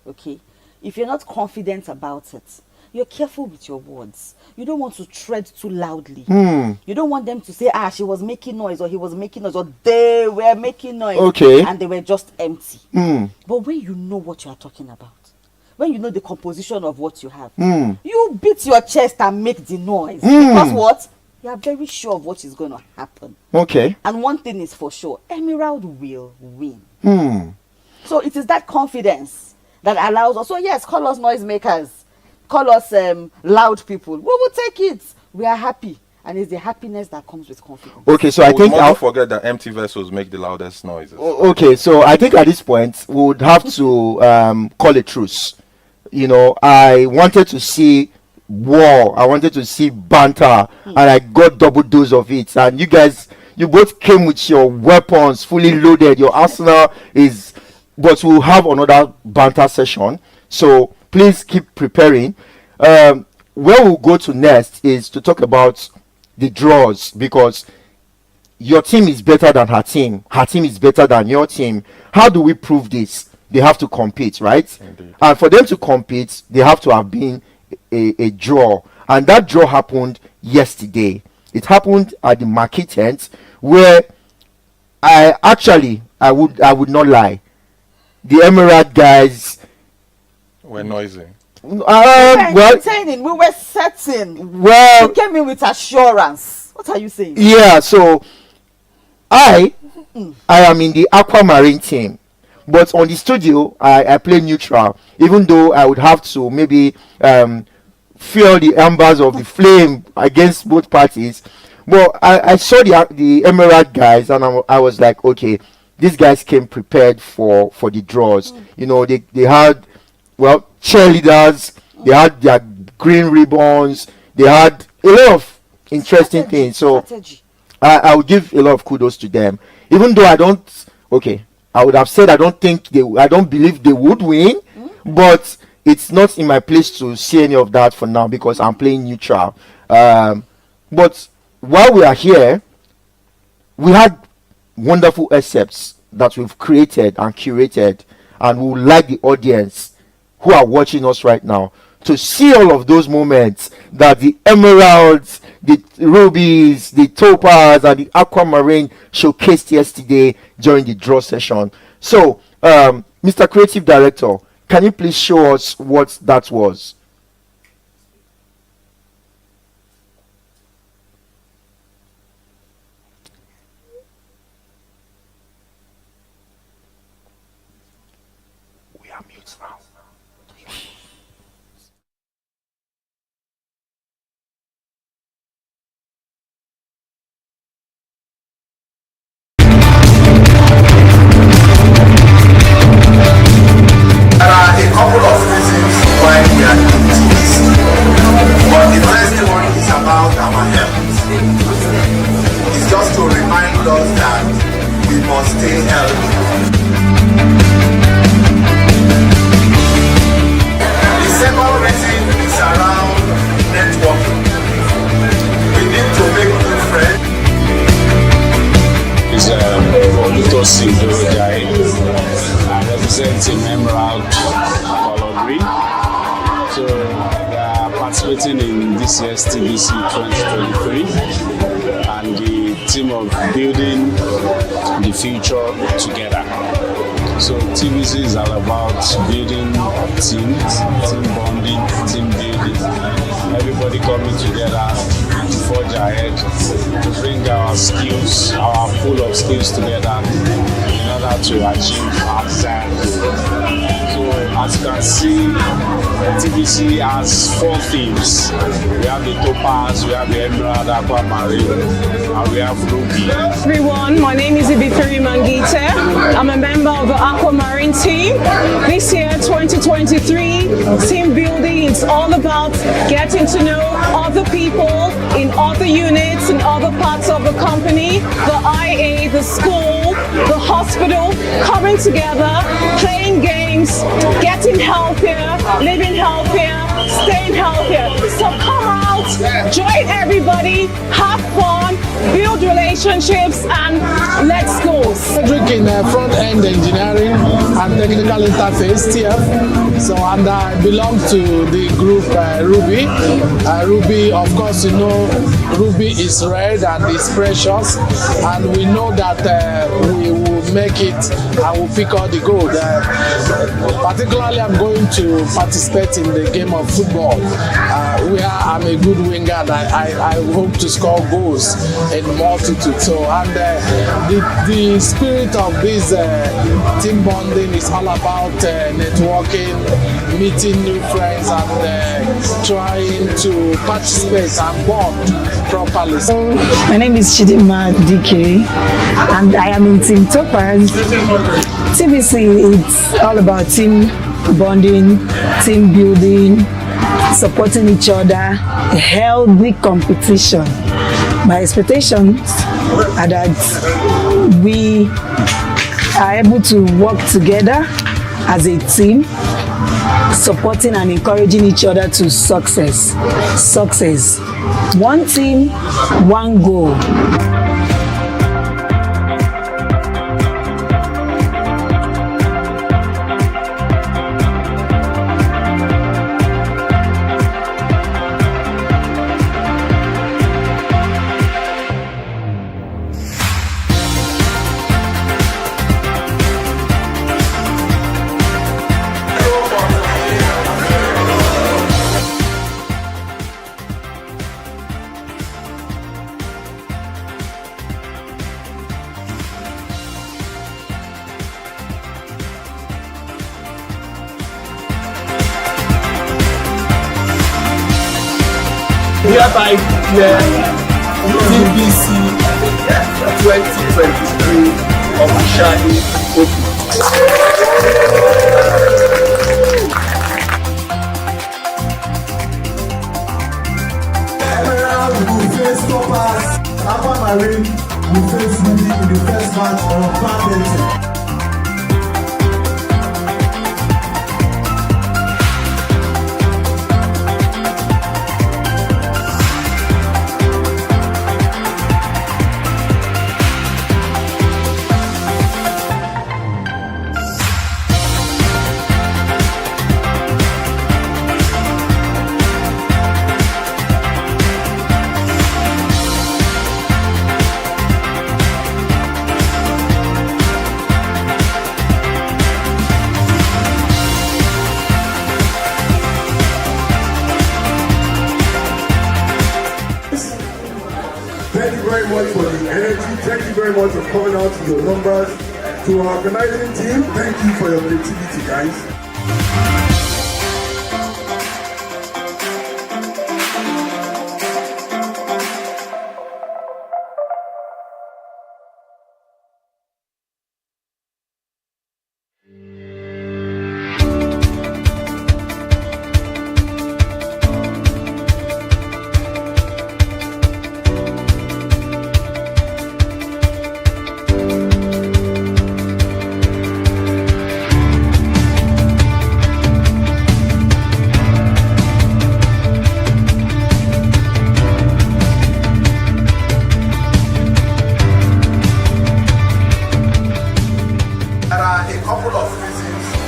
Okay, if you're not confident about it, you're careful with your words. You don't want to tread too loudly. You don't want them to say, she was making noise, or he was making noise, or they were making noise, Okay. and they were just empty. But when you know what you are talking about, when you know the composition of what you have, you beat your chest and make the noise. Because what? You are very sure of what is going to happen. Okay. And one thing is for sure, Emerald will win. So it is that confidence that allows us. So yes, call us noisemakers, call us loud people. We will take it. We are happy. And it's the happiness that comes with confidence. Okay, so I think I'll forget that empty vessels make the loudest noises. Okay, so I think at this point we would have to call a truce. I wanted to see war, I wanted to see banter, and I got double dose of it. And you guys You both came with your weapons fully loaded. Your arsenal is, but we'll have another banter session. So please keep preparing. Where we'll go to next is to talk about the draws, because your team is better than her team. Her team is better than your team. How do we prove this? They have to compete, right? Indeed. And for them to compete, they have to have been a draw. And that draw happened yesterday. It happened at the market tent, where I would not lie. The Emirate guys We're noisy. well, Entertaining. We were certain. well, You came in with assurance. What are you saying? yeah. So I am in the aquamarine team, but on the studio I play neutral. Even though I would have to maybe feel the embers of the flame against both parties. But I saw the Emirate guys, and I was like, okay, these guys came prepared for the draws. You know, they had, well, cheerleaders, they had their green ribbons, they had a lot of interesting things. So Strategy. I would give a lot of kudos to them. Even though I would have said I don't believe they would win, but it's not in my place to see any of that for now because I'm playing neutral. But while we are here, we had wonderful excerpts that we've created and curated, and we would like the audience who are watching us right now to see all of those moments that the emeralds, the rubies, the topaz, and the aquamarine showcased yesterday during the draw session. So, Mr. Creative Director, can you please show us what that was? We are mute now. There are a couple of reasons why we are doing this. But the first one is about our health. It's just to remind us that we must stay healthy. The second reason is around networking. We need to make new friends. Is Tosi Dorojai. I represent Team Emerald Color Green. So we are participating in this year's TBC 2023 and the theme of building the future together. So TBC is all about building teams, team bonding, team building. Everybody coming together to forge ahead, to bring our skills, our pool of skills together in order to achieve our desired goal. So as you can see, TBC has 4 themes. We have the topaz, we have the emerald, aquamarine, and we have ruby. Everyone, my name is Ibithuri Mangite. I'm a member of the Aquamarine team. This year, 2023, team building is all about getting to know other people in other units, in other parts of the company, the IA, the school, the hospital, coming together, playing games, getting healthier, living healthier, staying healthier. So come out, join everybody, have fun, build relationships, and let's go. Cedric in front-end engineering and technical interface, TF. So, and I belong to the group Ruby. Ruby, of course, you know, Ruby is red and is precious, and we know that we will make it and we'll pick all the gold. Particularly, I'm going to participate in the game of football, where I'm a good winger and I hope to score goals in multitude. So, and the spirit of this team bonding is all about networking, meeting new friends, and trying to participate and bond properly. My name is Chidima DK and I am in Team Topaz. TBC, it's all about team bonding, team building, supporting each other, healthy competition. My expectations are that we are able to work together as a team, supporting and encouraging each other to success. Success. One team, one goal. Hereby declare TBC 2023 officially open. Emerald will face Topaz. Aquamarine will face Ruby in the first match on Panelist. Thank you very much for the energy. Thank you very much for coming out to your numbers. To our organizing team, thank you for your creativity, guys.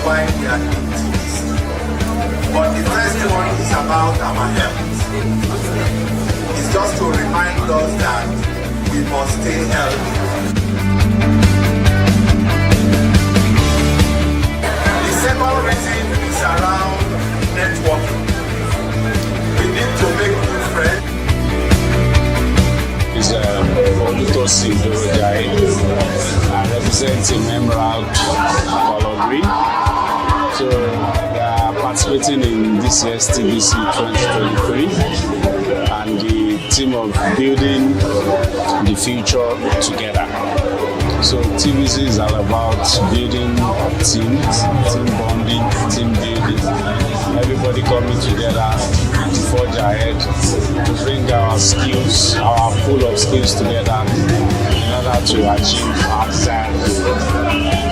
why we are in TBC. But the first one is about our health. It's just to remind us that we must stay healthy. The second reason is around networking. We need to make new friends. Is Olutosin Dorojai. I represent Team Emerald Color. So we are participating in this year's TBC 2023 and the theme of building the future together. So TBC is all about building teams, team bonding, team building. Everybody coming together to forge ahead, to bring our skills, our pool of skills together in order to achieve our desired goal.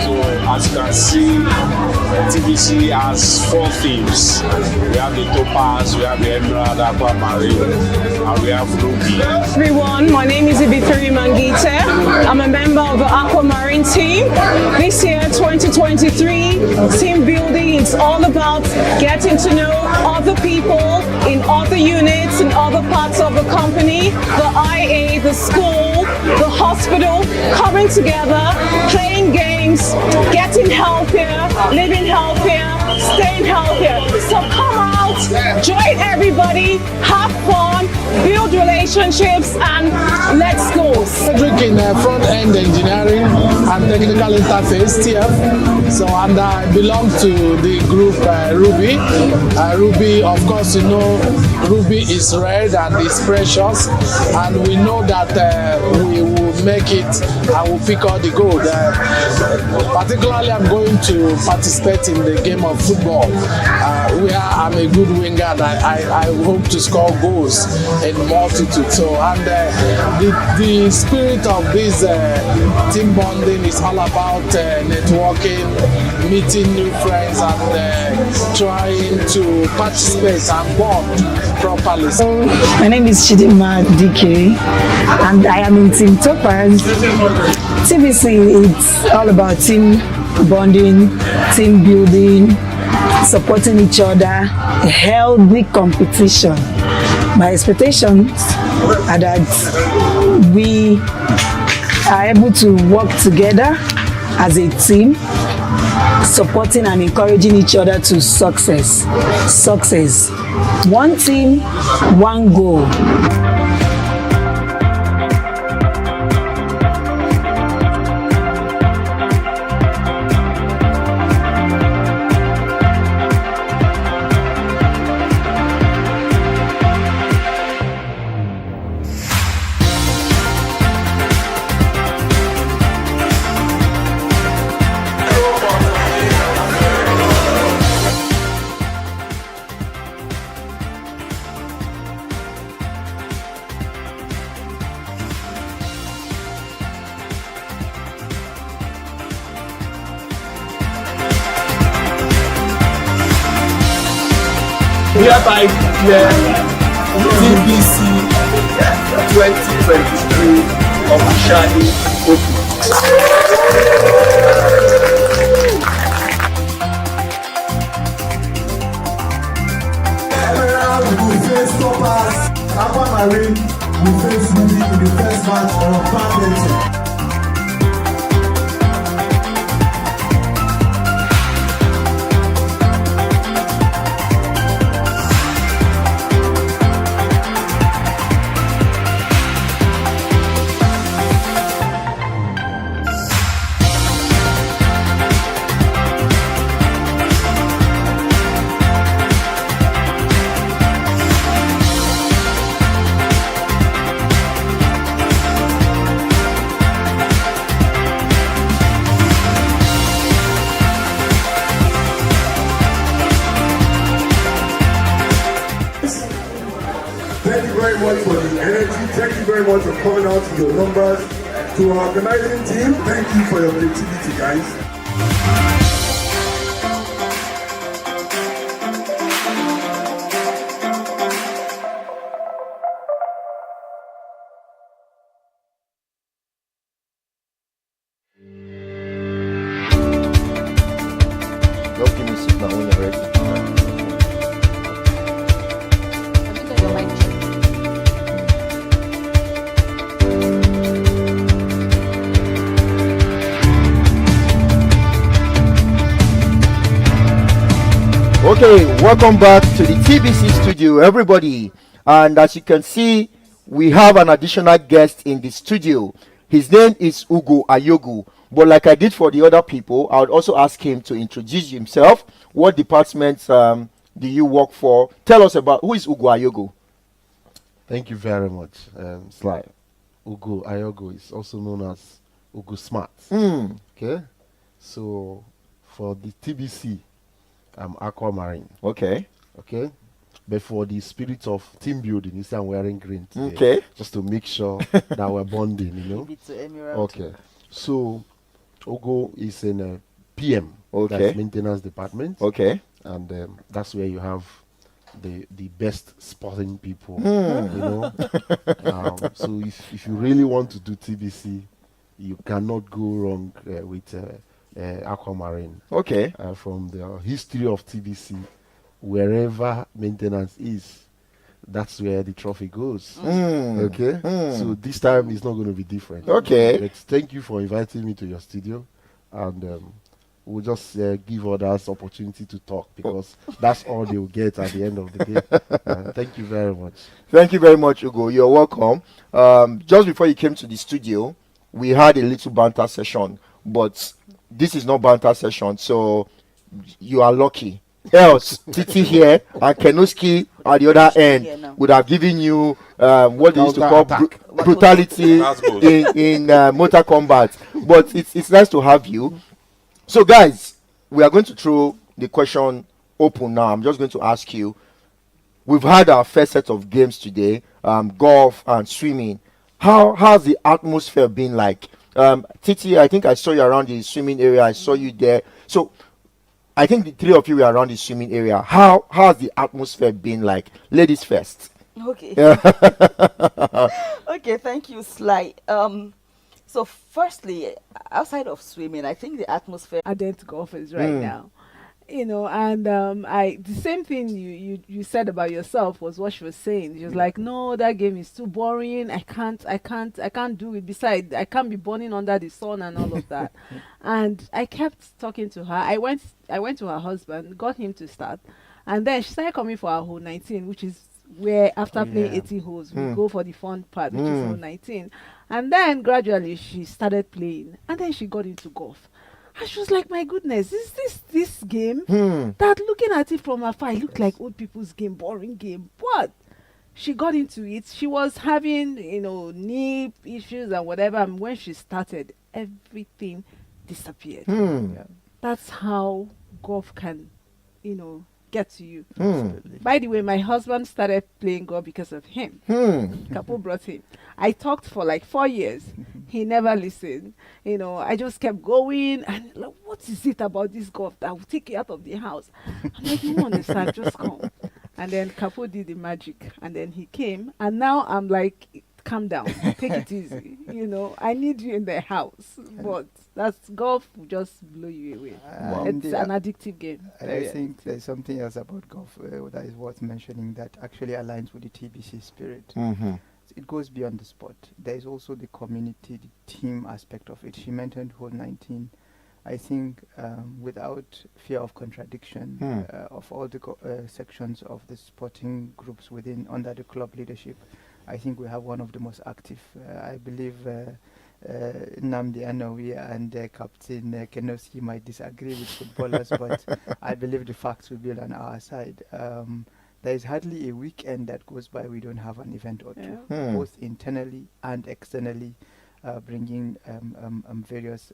So as you can see, TBC has 4 themes. We have the Topaz, we have the Emerald, Aquamarine, and we have Ruby. Everyone, my name is Ibithuri Mangite. I'm a member of the Aquamarine team. This year, 2023, team building is all about getting to know other people in other units, in other parts of the company, the IA, the school, the hospital, coming together, playing games, getting healthier, living healthier, staying healthier. So come out, join everybody, have fun, build relationships, and let's go. Cedric in front-end engineering and technical interface, TF. So, and I belong to the group Ruby. Ruby, of course, you know, Ruby is red and is precious, and we know that we will make it, I will pick all the gold. Particularly, I'm going to participate in the game of football, where I'm a good winger and I hope to score goals in multitude. So, and the spirit of this team bonding is all about networking, meeting new friends, and trying to participate and bond properly. So, my name is Chidima DK, and I am in Team Topaz. TBC, it's all about team bonding, team building, supporting each other, healthy competition. My expectations are that we are able to work together as a team, supporting and encouraging each other to success. Success. One team, one goal. Hereby declare TBC 2023 officially open. We face Topaz, Aquamarine, we face Ruby in the first match of Panelist. Thank you very much for the energy. Thank you very much for coming out to your numbers. To our organizing team, thank you for your creativity, guys. Just give me signal when you're ready. Okay, welcome back to the TBC studio, everybody. And as you can see, we have an additional guest in the studio. His name is Ugo Ayogu. But like I did for the other people, I would also ask him to introduce himself. What departments do you work for? Tell us about who is Ugo Ayogu. Thank you very much, Sly. Ugo Ayogu is also known as Ugo Smart. Okay, so for the TBC, I'm Aquamarine. Okay. Okay. But for the spirit of team building, you see I'm wearing green today. Okay. Just to make sure that we're bonding, you know. Okay. So Ugo is in a PM. Okay. That's maintenance department. Okay. And that's where you have the best sporting people, you know. So if you really want to do TBC, you cannot go wrong with Aquamarine. Okay. From the history of TBC, wherever maintenance is, that's where the trophy goes. Okay. So this time it's not going to be different. Okay. But thank you for inviting me to your studio, and we'll just give others opportunity to talk, because that's all they will get at the end of the day. Thank you very much. Thank you very much, Ugo. You're welcome. Just before you came to the studio, we had a little banter session, but this is not banter session, so you are lucky. Else, Titi here and Kenoski at the other end would have given you what they used to call brutality in motor combat. But it's nice to have you. So guys, we are going to throw the question open now. I'm just going to ask you. We've had our first set of games today, golf and swimming. How's the atmosphere been like? Titi, I think I saw you around the swimming area. I saw you there. So I think the three of you were around the swimming area. How's the atmosphere been like? Ladies first. Okay. Okay, thank you, Sly. So firstly, outside of swimming, I think the atmosphere ardent golfers right now. You know, and the same thing you said about yourself was what she was saying. She was like, no, that game is too boring. I can't do it. Besides, I can't be burning under the sun and all of that. And I kept talking to her. I went to her husband, got him to start, and then she started coming for our hole 19, which is where after playing 80 holes we go for the fun part, which is hole 19. And then gradually she started playing, and then she got into golf. And she was like, my goodness, is this game that looking at it from afar, it looked like old people's game, boring game. But she got into it. She was having, knee issues and whatever. And when she started, everything disappeared. Yeah. That's how golf can, get to you. By the way, my husband started playing golf because of him. Kapo brought him. I talked for like 4 years. He never listened. I just kept going. And like, what is it about this golf that will take you out of the house? I'm like, you won't understand, just come. And then Kapo did the magic. And then he came. And now I'm like, calm down, take it easy. I need you in the house. But that's golf will just blow you away. It's an addictive game. I think there's something else about golf that is worth mentioning that actually aligns with the TBC spirit. It goes beyond the sport. There is also the community, the team aspect of it. She mentioned hole 19. I think without fear of contradiction of all the sections of the sporting groups under the club leadership, I think we have one of the most active. I believe Namdi Anowi and Captain Kenoski might disagree with footballers, but I believe the facts will be on our side. There is hardly a weekend that goes by we don't have an event or two, both internally and externally, bringing various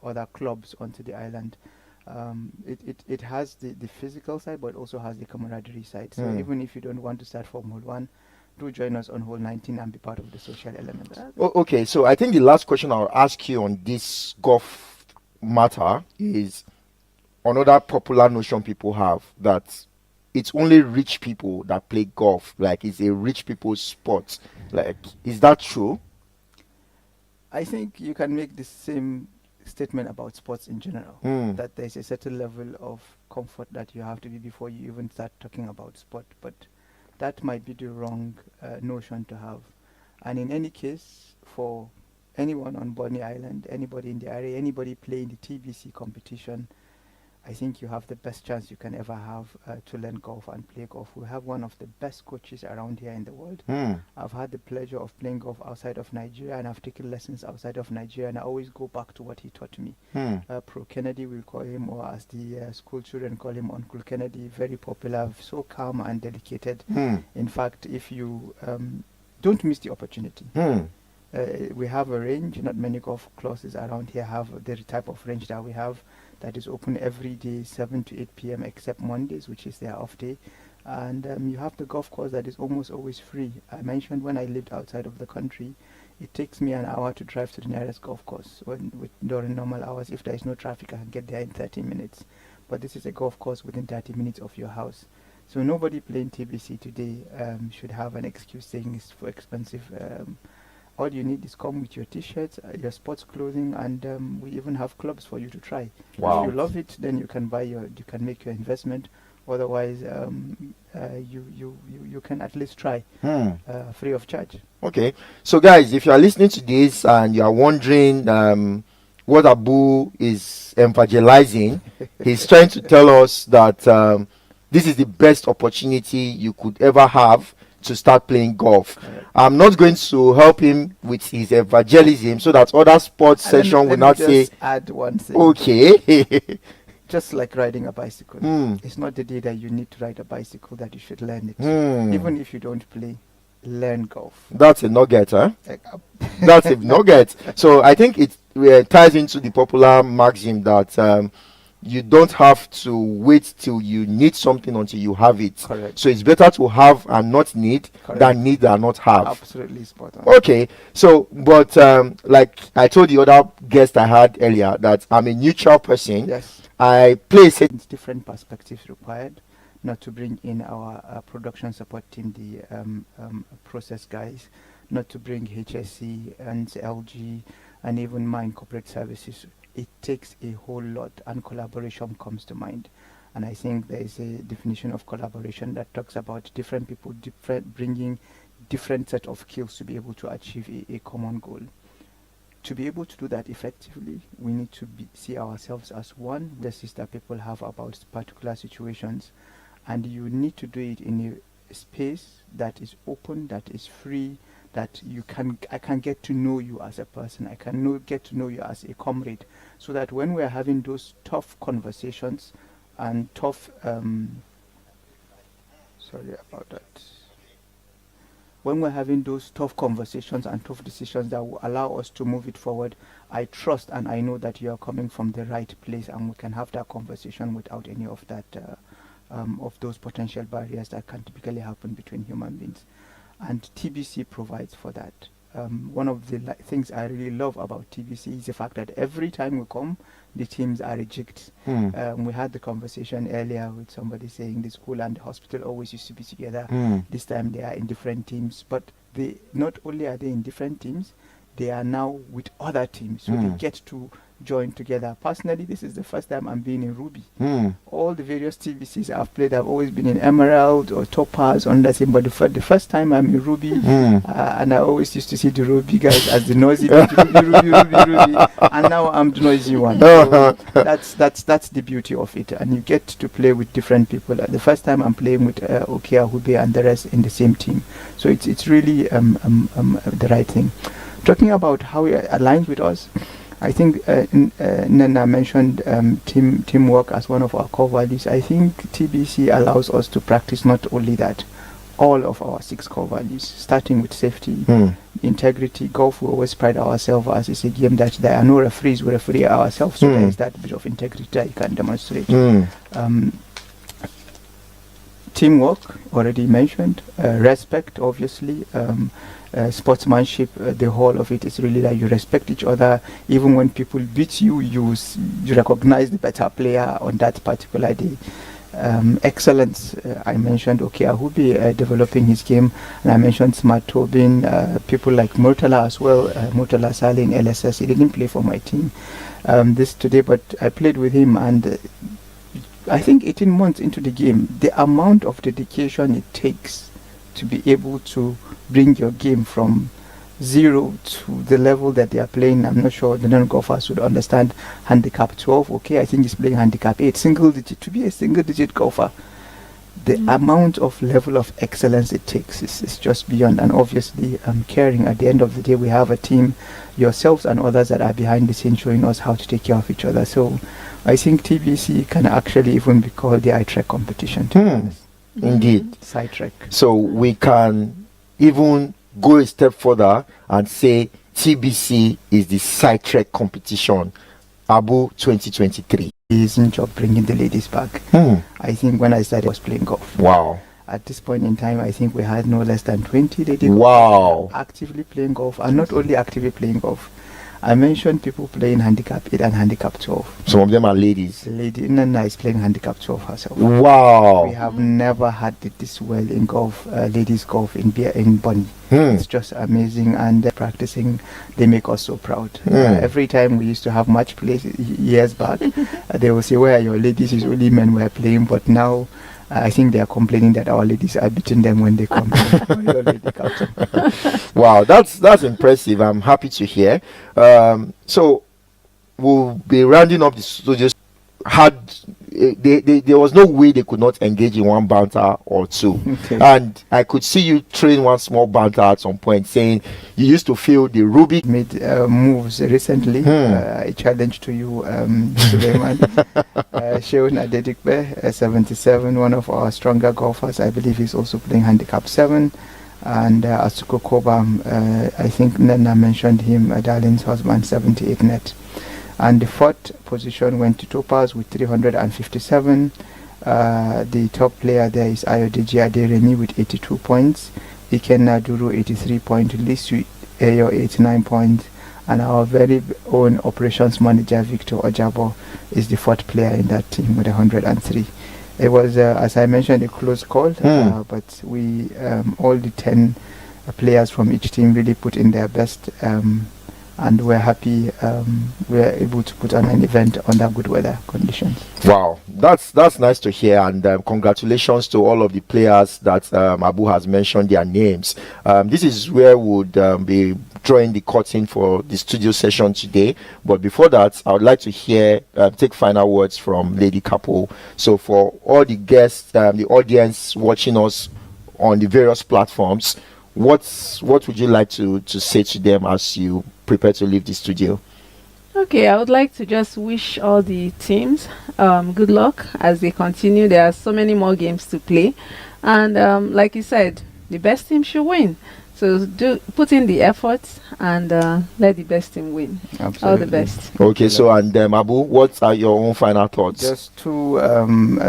other clubs onto the island. It has the physical side, but also has the camaraderie side. So even if you don't want to start from hole 1, do join us on hole 19 and be part of the social elements. Okay, so I think the last question I'll ask you on this golf matter is another popular notion people have that it's only rich people that play golf. Like, it's a rich people's sport. Like, is that true? I think you can make the same statement about sports in general. That there's a certain level of comfort that you have to be before you even start talking about sport. But that might be the wrong notion to have. And in any case, for anyone on Bonny Island, anybody in the area, anybody playing the TBC competition, I think you have the best chance you can ever have to learn golf and play golf. We have one of the best coaches around here in the world. I've had the pleasure of playing golf outside of Nigeria, and I've taken lessons outside of Nigeria, and I always go back to what he taught me. Pro Kennedy, we'll call him, or as the school children call him, Uncle Kennedy. Very popular, so calm and dedicated. In fact, if you don't miss the opportunity. We have a range. Not many golf courses around here have the type of range that we have, that is open every day 7 to 8 p.m. except Mondays, which is their off day. And you have the golf course that is almost always free. I mentioned when I lived outside of the country, it takes me an hour to drive to the nearest golf course. During normal hours, if there is no traffic, I can get there in 30 minutes. But this is a golf course within 30 minutes of your house. So nobody playing TBC today should have an excuse saying it's for expensive. All you need is come with your t-shirts, your sports clothing, and we even have clubs for you to try. Wow. If you love it, then you can make your investment. Otherwise, you can at least try free of charge. Okay. So guys, if you are listening to this and you are wondering what Abu is evangelizing, he's trying to tell us that this is the best opportunity you could ever have to start playing golf. I'm not going to help him with his evangelism so that other sports session will not say, add one thing. okay. just like riding a bicycle. It's not the day that you need to ride a bicycle that you should learn it. Even if you don't play, learn golf. That's a nugget, huh? That's a nugget. So I think it ties into the popular maxim that you don't have to wait till you need something until you have it. Correct. So it's better to have and not need than need and not have. Absolutely spot on. Okay. So, but like I told the other guest I had earlier, that I'm a neutral person. Yes. I place it. It's different perspectives required. Not to bring in our production support team, the process guys, not to bring HSC and LG and even mine corporate services. It takes a whole lot, and collaboration comes to mind. And I think there is a definition of collaboration that talks about different people bringing different set of skills to be able to achieve a common goal. To be able to do that effectively, we need to see ourselves as one, just as that people have about particular situations. And you need to do it in a space that is open, that is free, that I can get to know you as a person. I can get to know you as a comrade, so that when we're having those tough conversations and tough, sorry about that. When we're having those tough conversations and tough decisions that will allow us to move it forward, I trust and I know that you are coming from the right place, and we can have that conversation without any of that, of those potential barriers that can typically happen between human beings. And TBC provides for that. One of the things I really love about TBC is the fact that every time we come, the teams are rejigged. We had the conversation earlier with somebody saying the school and the hospital always used to be together. This time they are in different teams, but they not only are they in different teams, they are now with other teams, so they get to join together. Personally, this is the first time I'm being in Ruby. All the various TBCs I've played, I've always been in Emerald or Topaz on that same, but the first time I'm in Ruby, and I always used to see the Ruby guys as the noisy Ruby, and now I'm the noisy one. So that's the beauty of it, and you get to play with different people. The first time I'm playing with Okia Hube and the rest in the same team, so it's really the right thing. Talking about how it aligns with us, I think Nana mentioned teamwork as one of our core values. I think TBC allows us to practice not only that, all of our 6 core values, starting with safety, integrity. Golf, we always pride ourselves as it's a game that there are no referees, we referee ourselves, so there is that bit of integrity that you can demonstrate. Teamwork, already mentioned, respect, obviously, sportsmanship, the whole of it is really that you respect each other. Even when people beat you, you recognize the better player on that particular day. Excellence, I mentioned Ahube developing his game, and I mentioned Smart Tobin, people like Murtala as well, Murtala Saleh in LSS. He didn't play for my team this today, but I played with him, and I think 18 months into the game, the amount of dedication it takes to be able to bring your game from 0 to the level that they are playing. I'm not sure the non-golfers would understand handicap 12. Okay, I think he's playing handicap 8, single digit. To be a single digit golfer, the amount of level of excellence it takes is just beyond. And obviously caring. At the end of the day, we have a team, yourselves and others, that are behind the scenes showing us how to take care of each other. So I think TBC can actually even be called the iTrek competition, to be honest. Indeed. Sidetrack. So we can even go a step further and say TBC is the Sidetrack competition, Abu 2023. Amazing job bringing the ladies back. I think when I started, I was playing golf. Wow. At this point in time, I think we had no less than 20 ladies actively playing golf, and not only actively playing golf. I mentioned people playing handicap 8 and handicap 12. Some of them are ladies. Lady Nana is playing handicap 12 herself. Wow. We have never had it this well in golf, ladies golf in Bonny. It's just amazing, and practicing, they make us so proud. Every time we used to have match plays years back, they will say, where are your ladies? It's only men were playing, but now I think they are complaining that our ladies are beating them when they come to Wow, that's impressive. I'm happy to hear. So we'll be rounding up this. So just had there was no way they could not engage in one banter or two. Okay. And I could see you train one small banter at some point, saying you used to feel the Ruby made moves recently. I challenge to you, Suleiman. Sheun Adedikbe, 77, one of our stronger golfers. I believe he's also playing handicap 7. And Asuko Kobam, I think Nana mentioned him, Darlene's husband, 78 net. And the fourth position went to Topaz with 357. The top player there is Ayodeji Aderemi with 82 points. Ikenna Duru 83 points. Lisu Eyo 89 points. And our very own operations manager Victor Ojabo is the fourth player in that team with 103. It was, as I mentioned, a close call, but we, all the 10 players from each team really put in their best, and we're happy we're able to put on an event under good weather conditions. Wow, that's nice to hear, and congratulations to all of the players that Abu has mentioned their names. This is where we would be drawing the curtain for the studio session today, but before that I would like to hear take final words from Lady Kapo. So for all the guests, the audience watching us on the various platforms, what would you like to say to them as you prepare to leave the studio? Okay, I would like to just wish all the teams good luck as they continue. There are so many more games to play, and like you said, the best team should win. So put in the efforts and let the best team win. Absolutely. All the best. Okay, so and Abu, what are your own final thoughts? Just two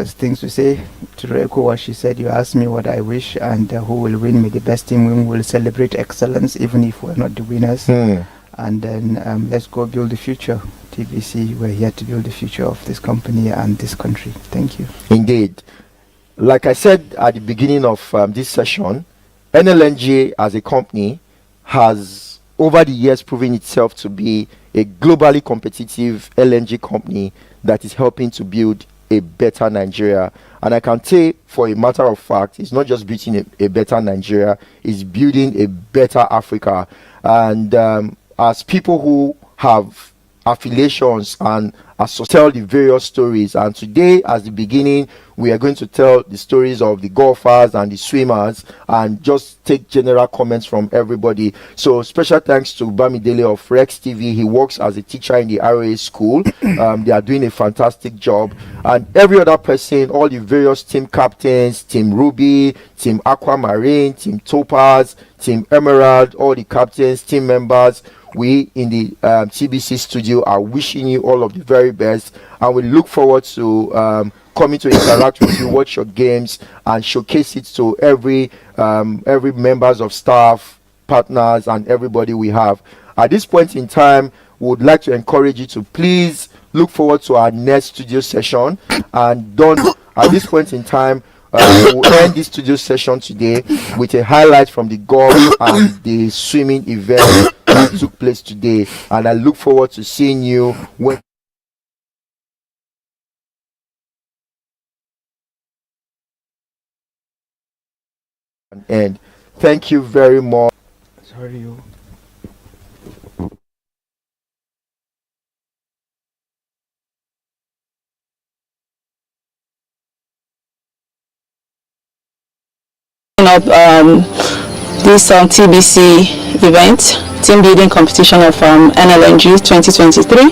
things to say. To echo what she said, you asked me what I wish and who will win. May the best team win. We'll celebrate excellence even if we're not the winners. And then let's go build the future. TBC, we're here to build the future of this company and this country. Thank you. Indeed. Like I said at the beginning of this session, NLNG as a company has over the years proven itself to be a globally competitive LNG company that is helping to build a better Nigeria. And I can say for a matter of fact, it's not just building a better Nigeria, it's building a better Africa. And as people who have affiliations and tell the various stories, and today as the beginning we are going to tell the stories of the golfers and the swimmers and just take general comments from everybody. So special thanks to Bamidele of Rex TV. He works as a teacher in the ROA school. They are doing a fantastic job, and every other person, all the various team captains, Team Ruby, Team Aquamarine, Team Topaz, Team Emerald, all the captains, team members, we in the TBC studio are wishing you all of the very best, and we look forward to coming to interact with you, watch your games, and showcase it to every members of staff, partners, and everybody we have. At this point in time, we would like to encourage you to please look forward to our next studio session, and don't at this point in time. We'll end this studio session today with a highlight from the golf and the swimming event that took place today, and I look forward to seeing you when and thank you very much. Sorry, you. Up this TBC event, team building competition of NLNG 2023.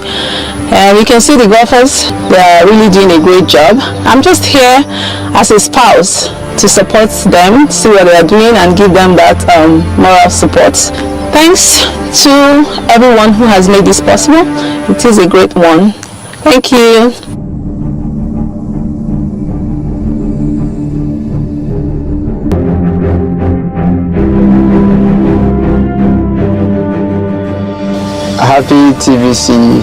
You can see the golfers, they are really doing a great job. I'm just here as a spouse to support them, see what they are doing, and give them that moral support. Thanks to everyone who has made this possible. It is a great one. Thank you. Happy TBC